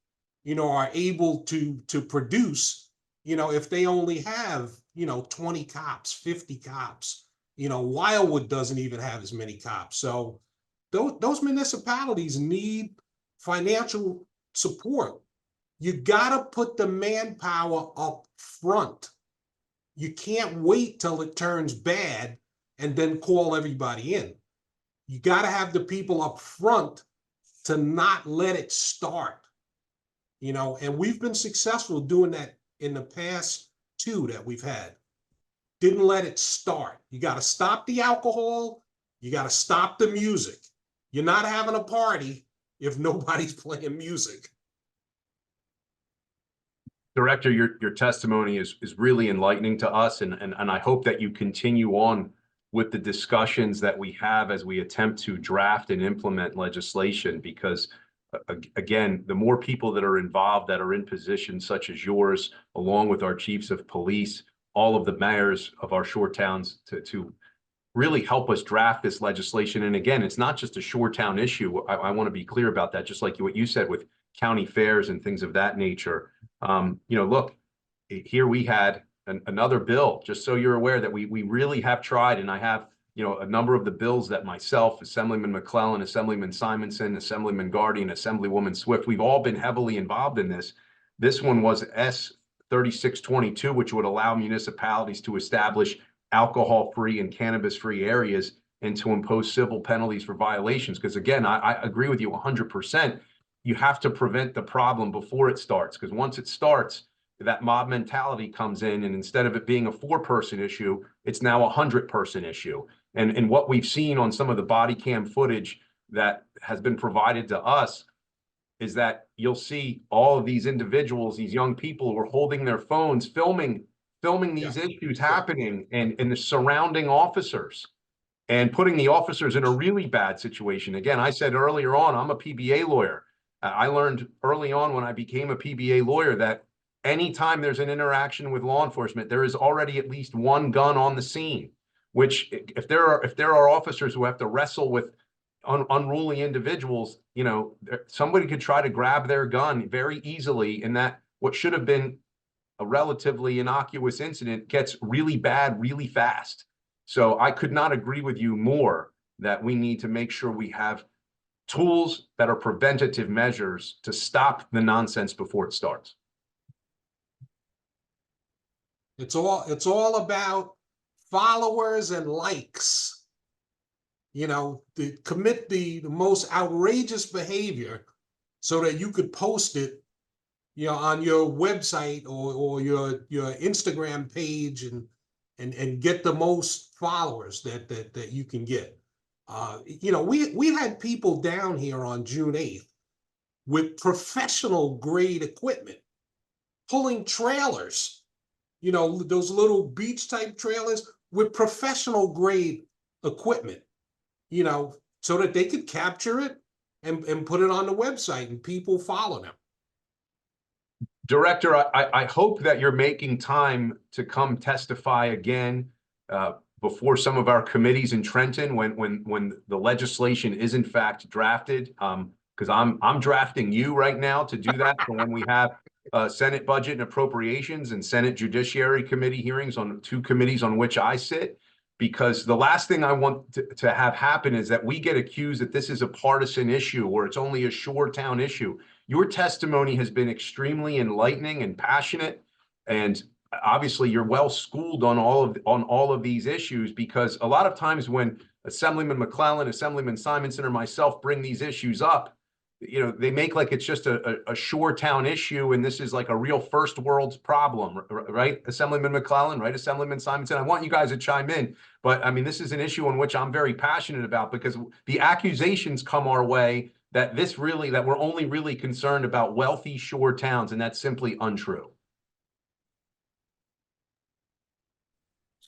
are able to produce, if they only have, 20 cops, 50 cops. Wildwood doesn't even have as many cops. So those municipalities need financial support. You gotta put the manpower up front. You can't wait till it turns bad and then call everybody in. You got to have the people up front to not let it start, and we've been successful doing that in the past 2 that we've had. Didn't let it start. You got to stop the alcohol. You got to stop the music. You're not having a party if nobody's playing music. Director, your testimony is really enlightening to us, and I hope that you continue on with the discussions that we have as we attempt to draft and implement legislation, because again, the more people that are involved, that are in positions such as yours, along with our chiefs of police, all of the mayors of our shore towns, to really help us draft this legislation. And again, it's not just a shore town issue. I want to be clear about that, just like what you said with county fairs and things of that nature. Look, here we had another bill, just so you're aware that we really have tried, and I have, a number of the bills that myself, Assemblyman McClellan, Assemblyman Simonson, Assemblyman Guardian, Assemblywoman Swift, we've all been heavily involved in this. This one was S 3622, which would allow municipalities to establish alcohol-free and cannabis-free areas and to impose civil penalties for violations. Because again, I agree with you 100%. You have to prevent the problem before it starts, because once it starts, that mob mentality comes in, and instead of it being a 4-person issue, it's now a 100-person issue. And what we've seen on some of the body cam footage that has been provided to us is that you'll see all of these individuals, these young people who are holding their phones, filming these issues happening, and the surrounding officers, and putting the officers in a really bad situation. Again, I said earlier on, I'm a PBA lawyer. I learned early on when I became a PBA lawyer that anytime there's an interaction with law enforcement, there is already at least one gun on the scene, which if there are officers who have to wrestle with unruly individuals, somebody could try to grab their gun very easily, and that what should have been a relatively innocuous incident gets really bad really fast. So I could not agree with you more that we need to make sure we have tools that are preventative measures to stop the nonsense before it starts. It's all about followers and likes. To commit the most outrageous behavior so that you could post it, on your website or your Instagram page and get the most followers that you can get. We had people down here on June 8th with professional grade equipment, pulling trailers, those little beach type trailers with professional grade equipment, so that they could capture it and put it on the website and people follow them. Director, I hope that you're making time to come testify again before some of our committees in Trenton when the legislation is in fact drafted. Because I'm drafting you right now to do that for when we have Senate Budget and Appropriations and Senate Judiciary Committee hearings on 2 committees on which I sit. Because the last thing I want to have happen is that we get accused that this is a partisan issue or it's only a shore town issue. Your testimony has been extremely enlightening and passionate, and obviously you're well schooled on all of these issues, because a lot of times when Assemblyman McClellan, Assemblyman Simonson, or myself bring these issues up, they make like it's just a shore town issue, and this is like a real first world problem, right? Assemblyman McClellan, right? Assemblyman Simonson, I want you guys to chime in, but I mean, this is an issue on which I'm very passionate about, because the accusations come our way that we're only really concerned about wealthy shore towns, and that's simply untrue.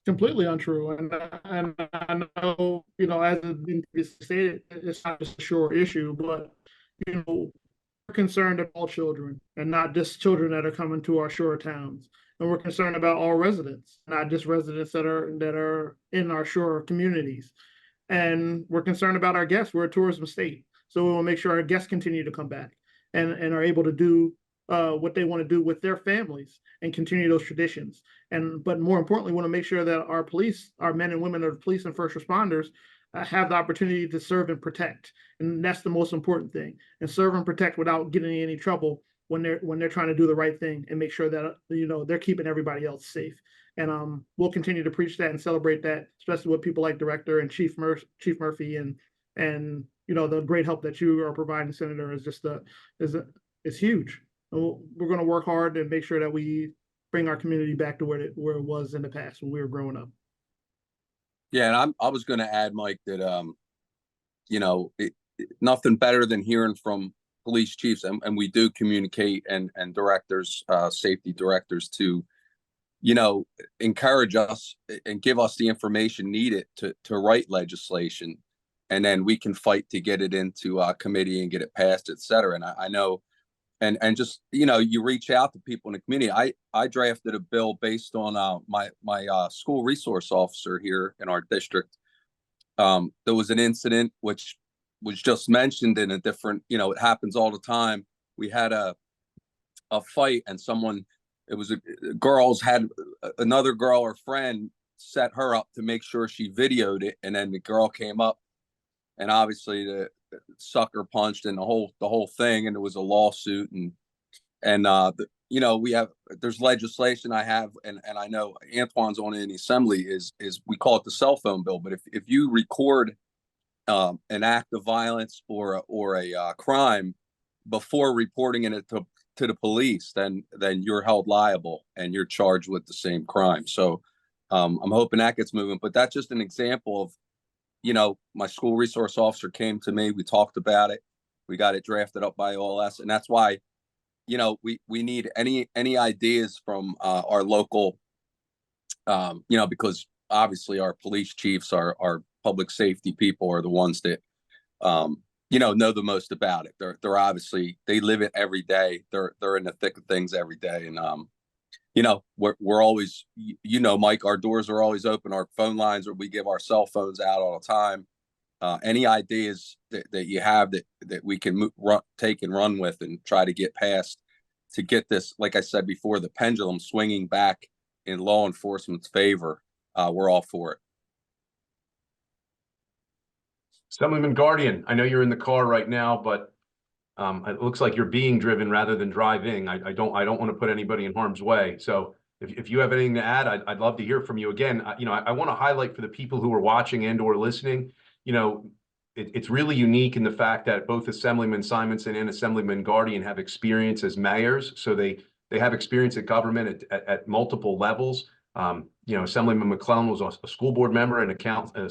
Completely untrue. And I know, as has been stated, it's not just a shore issue, but, we're concerned about all children and not just children that are coming to our shore towns. And we're concerned about all residents, not just residents that are in our shore communities. And we're concerned about our guests. We're a tourism state. So we want to make sure our guests continue to come back and are able to do what they want to do with their families and continue those traditions. But more importantly, we want to make sure that our police, our men and women of the police and first responders, have the opportunity to serve and protect. And that's the most important thing. And serve and protect without getting in any trouble when they're trying to do the right thing and make sure that they're keeping everybody else safe. And we'll continue to preach that and celebrate that, especially with people like Director and Chief Murphy and the great help that you are providing, Senator, is huge. And we're going to work hard and make sure that we bring our community back to where it was in the past when we were growing up. Yeah, and I was going to add, Mike, that nothing better than hearing from police chiefs, and we do communicate and directors, safety directors, to encourage us and give us the information needed to write legislation, and then we can fight to get it into committee and get it passed, et cetera. And I know, and just you reach out to people in the community. I drafted a bill based on my school resource officer here in our district. There was an incident which was just mentioned in a different, it happens all the time. We had a fight, and girls had another girl or friend set her up to make sure she videoed it, and then the girl came up, and obviously the sucker punched and the whole thing, and there was a lawsuit, and there's legislation I have, and I know Antoine's on in the assembly, is we call it the cell phone bill. But if you record an act of violence or a crime before reporting it to the police, then you're held liable and you're charged with the same crime. So I'm hoping that gets moving. But that's just an example of, my school resource officer came to me, we talked about it, we got it drafted up by OLS, and that's why we need any ideas from our local, because obviously our police chiefs, our public safety people are the ones that know the most about it. They're obviously, they live it every day. They're in the thick of things every day. And we're always, Mike, our doors are always open, our phone lines, or we give our cell phones out all the time. Any ideas that you have that we can take and run with and try to get past, to get this, like I said before, the pendulum swinging back in law enforcement's favor, we're all for it. Assemblyman Guardian, I know you're in the car right now, but it looks like you're being driven rather than driving. I don't want to put anybody in harm's way. So if you have anything to add, I'd love to hear from you. Again, I want to highlight for the people who are watching and or listening, it's really unique in the fact that both Assemblyman Simonson and Assemblyman Guardian have experience as mayors. So they have experience at government at multiple levels. Assemblyman McClellan was a school board member and a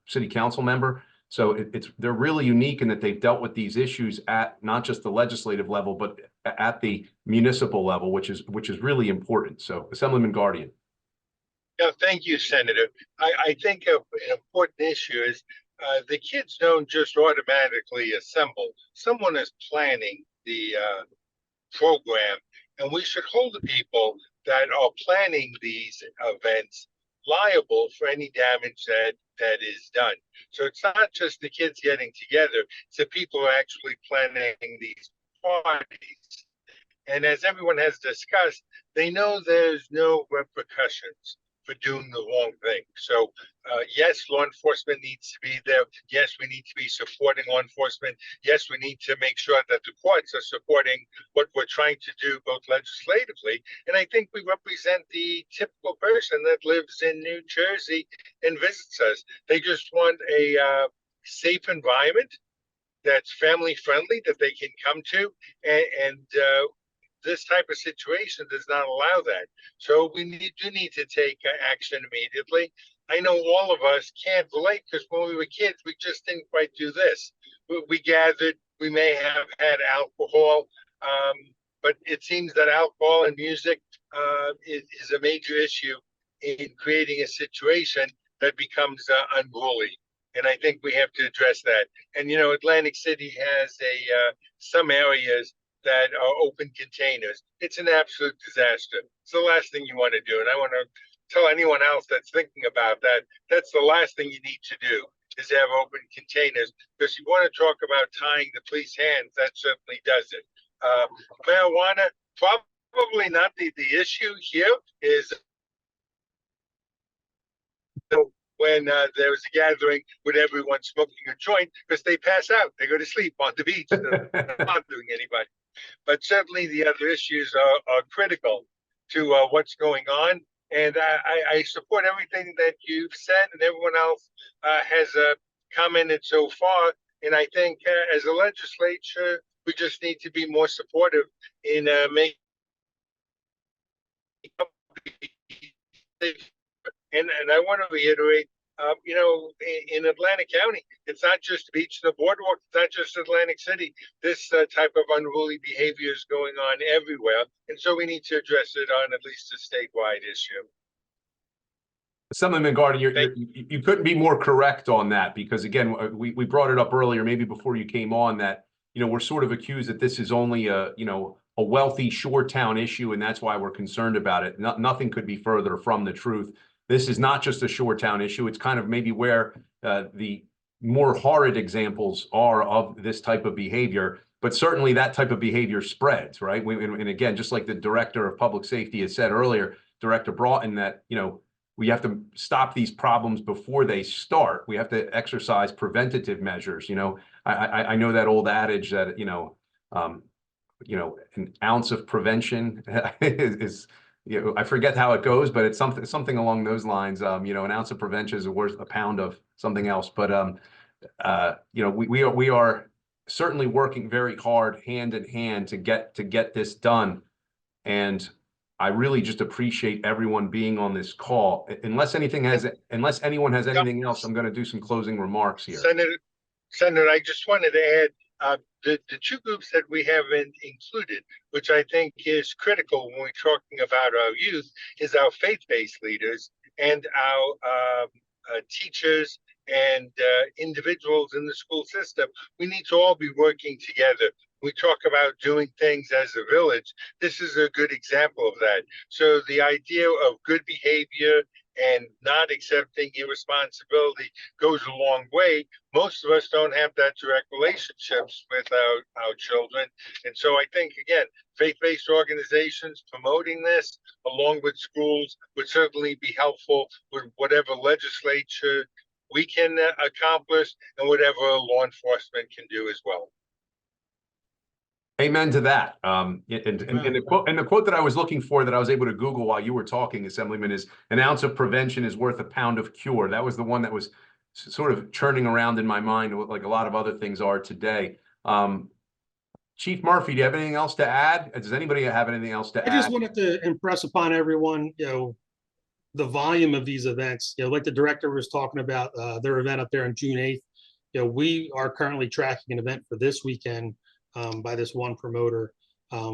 city council member. So they're really unique in that they've dealt with these issues at not just the legislative level, but at the municipal level, which is really important. So Assemblyman Guardian. Yeah, thank you, Senator. I think an important issue is the kids don't just automatically assemble. Someone is planning the program, and we should hold the people that are planning these events liable for any damage that is done. So it's not just the kids getting together, it's the people who are actually planning these parties. And as everyone has discussed, they know there's no repercussions for doing the wrong thing. So yes, law enforcement needs to be there. Yes, we need to be supporting law enforcement. Yes, we need to make sure that the courts are supporting what we're trying to do, both legislatively. And I think we represent the typical person that lives in New Jersey and visits us. They just want a safe environment that's family friendly that they can come to, and this type of situation does not allow that. So we do need to take action immediately. I know all of us can't relate because when we were kids, we just didn't quite do this. We gathered, we may have had alcohol, but it seems that alcohol and music is a major issue in creating a situation that becomes unruly. And I think we have to address that. And, you know, Atlantic City has some areas that are open containers. It's an absolute disaster. It's the last thing you want to do. And I want to tell anyone else that's thinking about that, that's the last thing you need to do, is have open containers. Because you want to talk about tying the police hands, that certainly does it. Marijuana, probably not the issue here is when there's a gathering with everyone smoking a joint, because they pass out, they go to sleep on the beach, they're not doing anybody. But certainly the other issues are critical to what's going on. And I support everything that you've said and everyone else has commented so far. And I think as a legislature, we just need to be more supportive in making. And I want to reiterate, you know, in Atlantic County, it's not just the beach and the boardwalk, it's not just Atlantic City. This type of unruly behavior is going on everywhere. And so we need to address it on at least a statewide issue. Assemblyman Garden, you couldn't be more correct on that, because again, we brought it up earlier, maybe before you came on, that, you know, we're sort of accused that this is only a, you know, a wealthy shore town issue, and that's why we're concerned about it. Nothing could be further from the truth. This is not just a shore town issue. It's kind of maybe where the more horrid examples are of this type of behavior, but certainly that type of behavior spreads, right? And again, just like the director of public safety has said earlier, Director Broughton, that, you know, we have to stop these problems before they start. We have to exercise preventative measures. You know, I know that old adage that, you know, an ounce of prevention is you know, I forget how it goes, but it's something along those lines. You know, an ounce of prevention is worth a pound of something else. But you know, we are certainly working very hard, hand in hand, to get this done. And I really just appreciate everyone being on this call. Unless anyone has anything else, I'm going to do some closing remarks here. Senator, I just wanted to add the two groups that we haven't included, which I think is critical when we're talking about our youth, is our faith-based leaders and our teachers and individuals in the school system. We need to all be working together. We talk about doing things as a village. This is a good example of that. So the idea of good behavior and not accepting irresponsibility goes a long way. Most of us don't have that direct relationships with our children. And so I think, again, faith-based organizations promoting this along with schools would certainly be helpful with whatever legislature we can accomplish and whatever law enforcement can do as well. Amen to that. And the quote that I was looking for, that I was able to Google while you were talking, Assemblyman, is "An ounce of prevention is worth a pound of cure." That was the one that was sort of churning around in my mind, like a lot of other things are today. Chief Murphy, do you have anything else to add? Does anybody have anything else to add? I just wanted to impress upon everyone, you know, the volume of these events. You know, like the director was talking about their event up there on June 8th. You know, we are currently tracking an event for this weekend by this one promoter.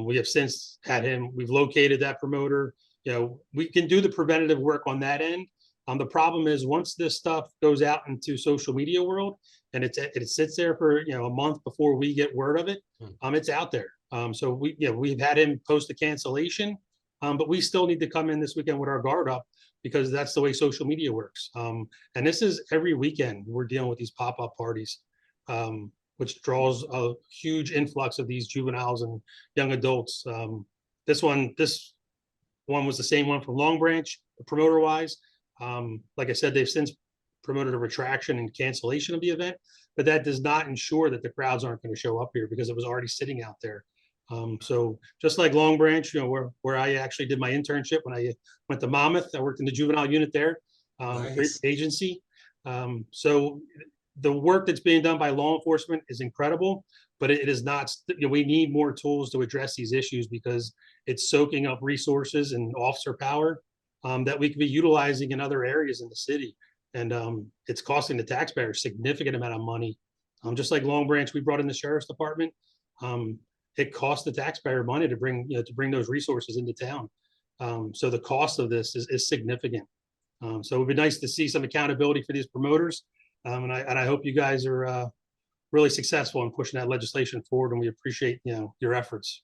We have since had him, we've located that promoter. You know, we can do the preventative work on that end. The problem is, once this stuff goes out into social media world and it sits there for, you know, a month before we get word of it, it's out there. So we've had him post a cancellation, but we still need to come in this weekend with our guard up because that's the way social media works. And this is every weekend we're dealing with these pop-up parties, which draws a huge influx of these juveniles and young adults. This one was the same one from Long Branch, promoter wise. Like I said, they've since promoted a retraction and cancellation of the event, but that does not ensure that the crowds aren't going to show up here because it was already sitting out there. So just like Long Branch, where I actually did my internship when I went to Monmouth, I worked in the juvenile unit there, great agency. So the work that's being done by law enforcement is incredible, but it is not, we need more tools to address these issues because it's soaking up resources and officer power that we could be utilizing in other areas in the city. And it's costing the taxpayer a significant amount of money. Just like Long Branch, we brought in the sheriff's department. It costs the taxpayer money to bring those resources into town. So the cost of this is significant. So it would be nice to see some accountability for these promoters. And I hope you guys are really successful in pushing that legislation forward, and we appreciate your efforts.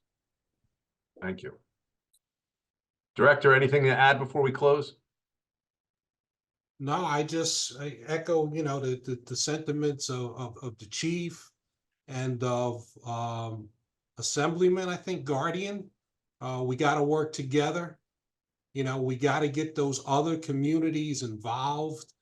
Thank you. Director, anything to add before we close? No, I echo, the sentiments of the chief and of Assemblyman, I think, Guardian. We got to work together. We got to get those other communities involved,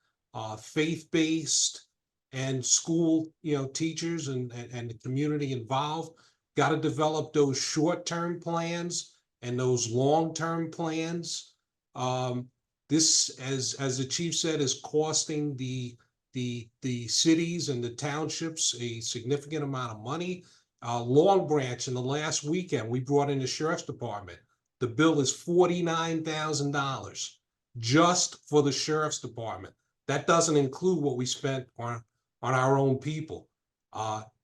faith-based and school, teachers and the community involved. Got to develop those short-term plans and those long-term plans. This, as the chief said, is costing the cities and the townships a significant amount of money. Long Branch, in the last weekend, we brought in the sheriff's department. The bill is $49,000 just for the sheriff's department. That doesn't include what we spent on our own people.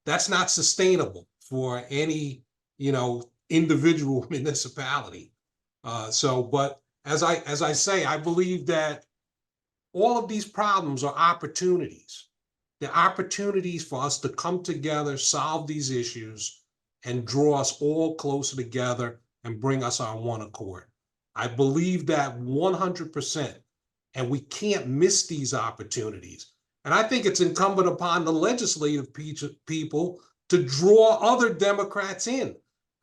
That's not sustainable for any, individual municipality. But as I say, I believe that all of these problems are opportunities. They're opportunities for us to come together, solve these issues, and draw us all closer together and bring us on one accord. I believe that 100%, and we can't miss these opportunities. And I think it's incumbent upon the legislative people to draw other Democrats in.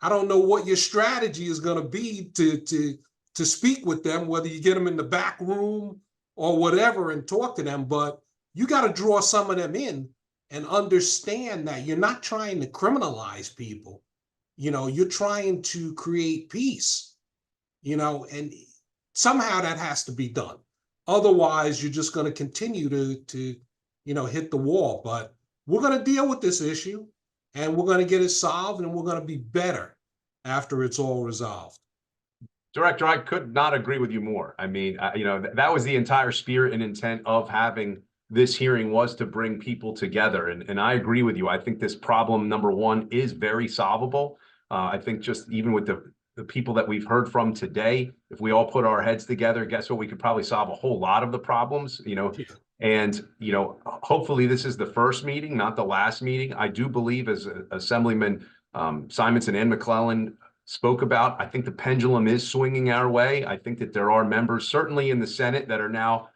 I don't know what your strategy is going to be to speak with them, whether you get them in the back room or whatever and talk to them, but you got to draw some of them in and understand that you're not trying to criminalize people. You're trying to create peace, and somehow that has to be done. Otherwise, you're just going to continue to hit the wall. But we're going to deal with this issue and we're going to get it solved, and we're going to be better after it's all resolved. Director, I could not agree with you more. I mean, that was the entire spirit and intent of having this hearing, was to bring people together. And I agree with you. I think this problem, number one, is very solvable. I think just even with the people that we've heard from today, if we all put our heads together, guess what? We could probably solve a whole lot of the problems, and, hopefully this is the first meeting, not the last meeting. I do believe, as Assemblyman Simonson and McClellan spoke about, I think the pendulum is swinging our way. I think that there are members, certainly in the Senate, that are now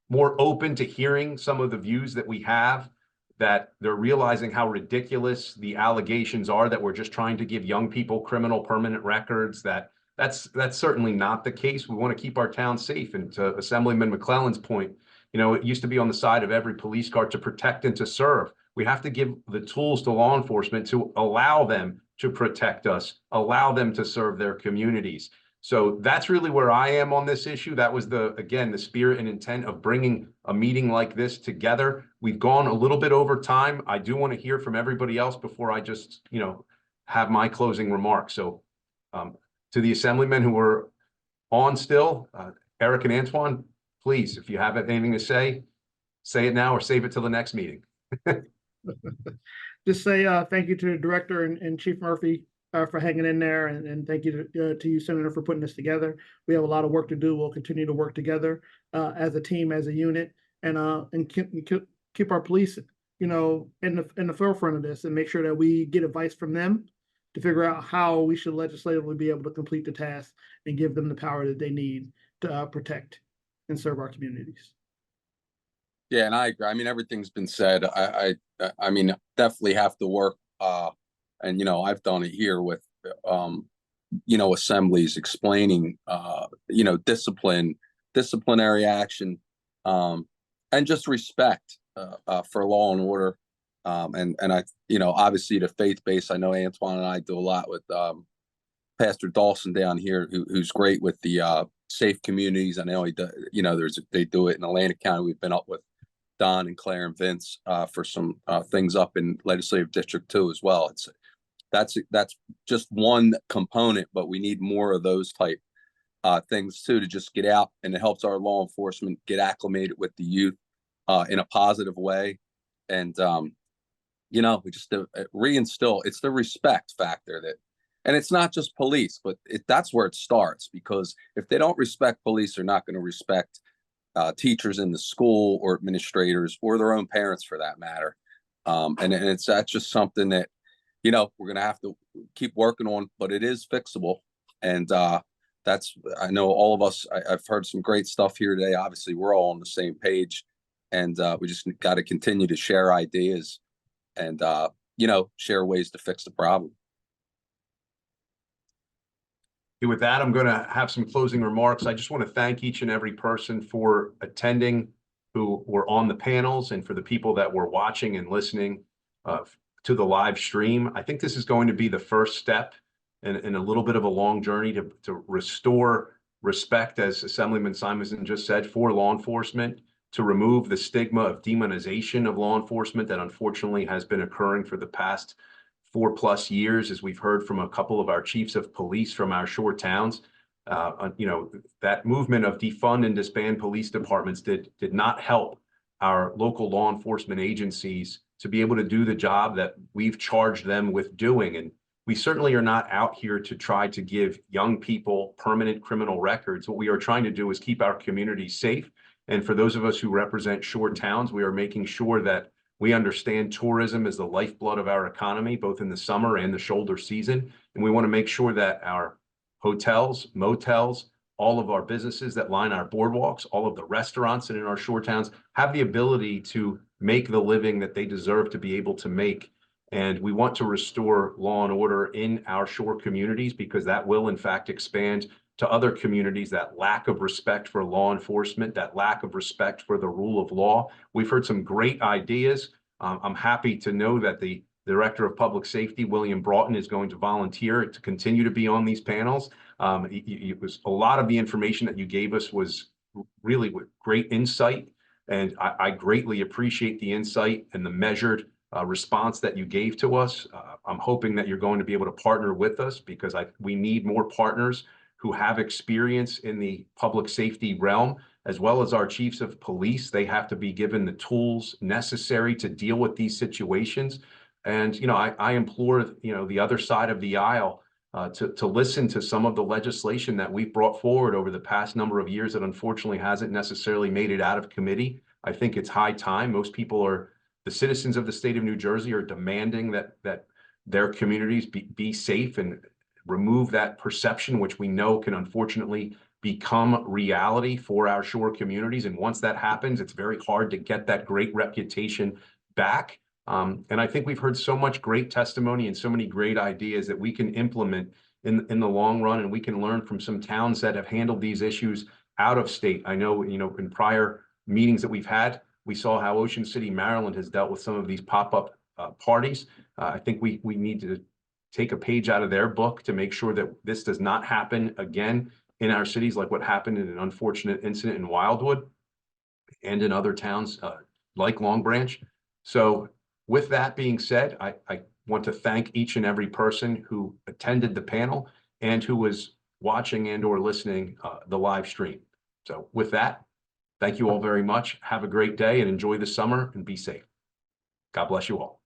more open to hearing some of the views that we have, that they're realizing how ridiculous the allegations are that we're just trying to give young people criminal permanent records. That's certainly not the case. We want to keep our town safe. And to Assemblyman McClellan's point, it used to be on the side of every police car to protect and to serve. We have to give the tools to law enforcement to allow them to protect us, allow them to serve their communities. So that's really where I am on this issue. That was again, the spirit and intent of bringing a meeting like this together. We've gone a little bit over time. I do want to hear from everybody else before I just, have my closing remarks. So to the Assemblymen who were on still, Eric and Antoine, please, if you have anything to say it now or save it till the next meeting. Just say thank you to the director and Chief Murphy for hanging in there, and thank you to you, Senator, for putting this together. We have a lot of work to do. We'll continue to work together as a team, as a unit, and keep our police, in the forefront of this, and make sure that we get advice from them to figure out how we should legislatively be able to complete the task and give them the power that they need to protect and serve our communities. Yeah, and I agree. I mean, everything's been said. I mean, definitely have to work. And you know, I've done it here with, you know, assemblies explaining, you know, disciplinary action, and just respect for law and order. And I, you know, obviously the faith base. I know Antoine and I do a lot with Pastor Dawson down here, who's great with the safe communities. I know he does, you know, they do it in Atlantic County. We've been up with Don and Claire and Vince for some things up in Legislative District 2 as well. That's just one component, but we need more of those type things too, to just get out, and it helps our law enforcement get acclimated with the youth in a positive way. And you know, we just reinstill, it's the respect factor that, and it's not just police, but that's where it starts, because if they don't respect police, they're not going to respect teachers in the school or administrators or their own parents for that matter. And that's just something that, you know, we're going to have to keep working on, but it is fixable. And that's, I know all of us, I've heard some great stuff here today. Obviously we're all on the same page, and we just got to continue to share ideas and, you know, share ways to fix the problem. With that, I'm going to have some closing remarks. I just want to thank each and every person for attending who were on the panels, and for the people that were watching and listening to the live stream. I think this is going to be the first step in a little bit of a long journey to restore respect, as Assemblyman Simonson just said, for law enforcement, to remove the stigma of demonization of law enforcement that unfortunately has been occurring for the past 4+ years, as we've heard from a couple of our chiefs of police from our shore towns. You know, that movement of defund and disband police departments did not help our local law enforcement agencies to be able to do the job that we've charged them with doing. And we certainly are not out here to try to give young people permanent criminal records. What we are trying to do is keep our communities safe. And for those of us who represent shore towns, we are making sure that we understand tourism is the lifeblood of our economy, both in the summer and the shoulder season. And we want to make sure that our hotels, motels, all of our businesses that line our boardwalks, all of the restaurants in our shore towns have the ability to make the living that they deserve to be able to make. And we want to restore law and order in our shore communities, because that will in fact expand to other communities. That lack of respect for law enforcement, that lack of respect for the rule of law. We've heard some great ideas. I'm happy to know that the Director of Public Safety, William Broughton, is going to volunteer to continue to be on these panels. It was a lot of the information that you gave us was really with great insight, and I greatly appreciate the insight and the measured response that you gave to us. I'm hoping that you're going to be able to partner with us, because we need more partners who have experience in the public safety realm, as well as our chiefs of police. They have to be given the tools necessary to deal with these situations. And, you know, I implore, you know, the other side of the aisle to listen to some of the legislation that we've brought forward over the past number of years that unfortunately hasn't necessarily made it out of committee. I think it's high time. Most people the citizens of the state of New Jersey are demanding that their communities be safe, and remove that perception, which we know can unfortunately become reality for our shore communities. And once that happens, it's very hard to get that great reputation back. And I think we've heard so much great testimony and so many great ideas that we can implement in the long run, and we can learn from some towns that have handled these issues out of state. I know, you know, in prior meetings that we've had, we saw how Ocean City, Maryland has dealt with some of these pop-up parties. I think we need to take a page out of their book to make sure that this does not happen again in our cities, like what happened in an unfortunate incident in Wildwood and in other towns like Long Branch. So with that being said, I want to thank each and every person who attended the panel and who was watching and or listening the live stream. So with that, thank you all very much. Have a great day and enjoy the summer and be safe. God bless you all.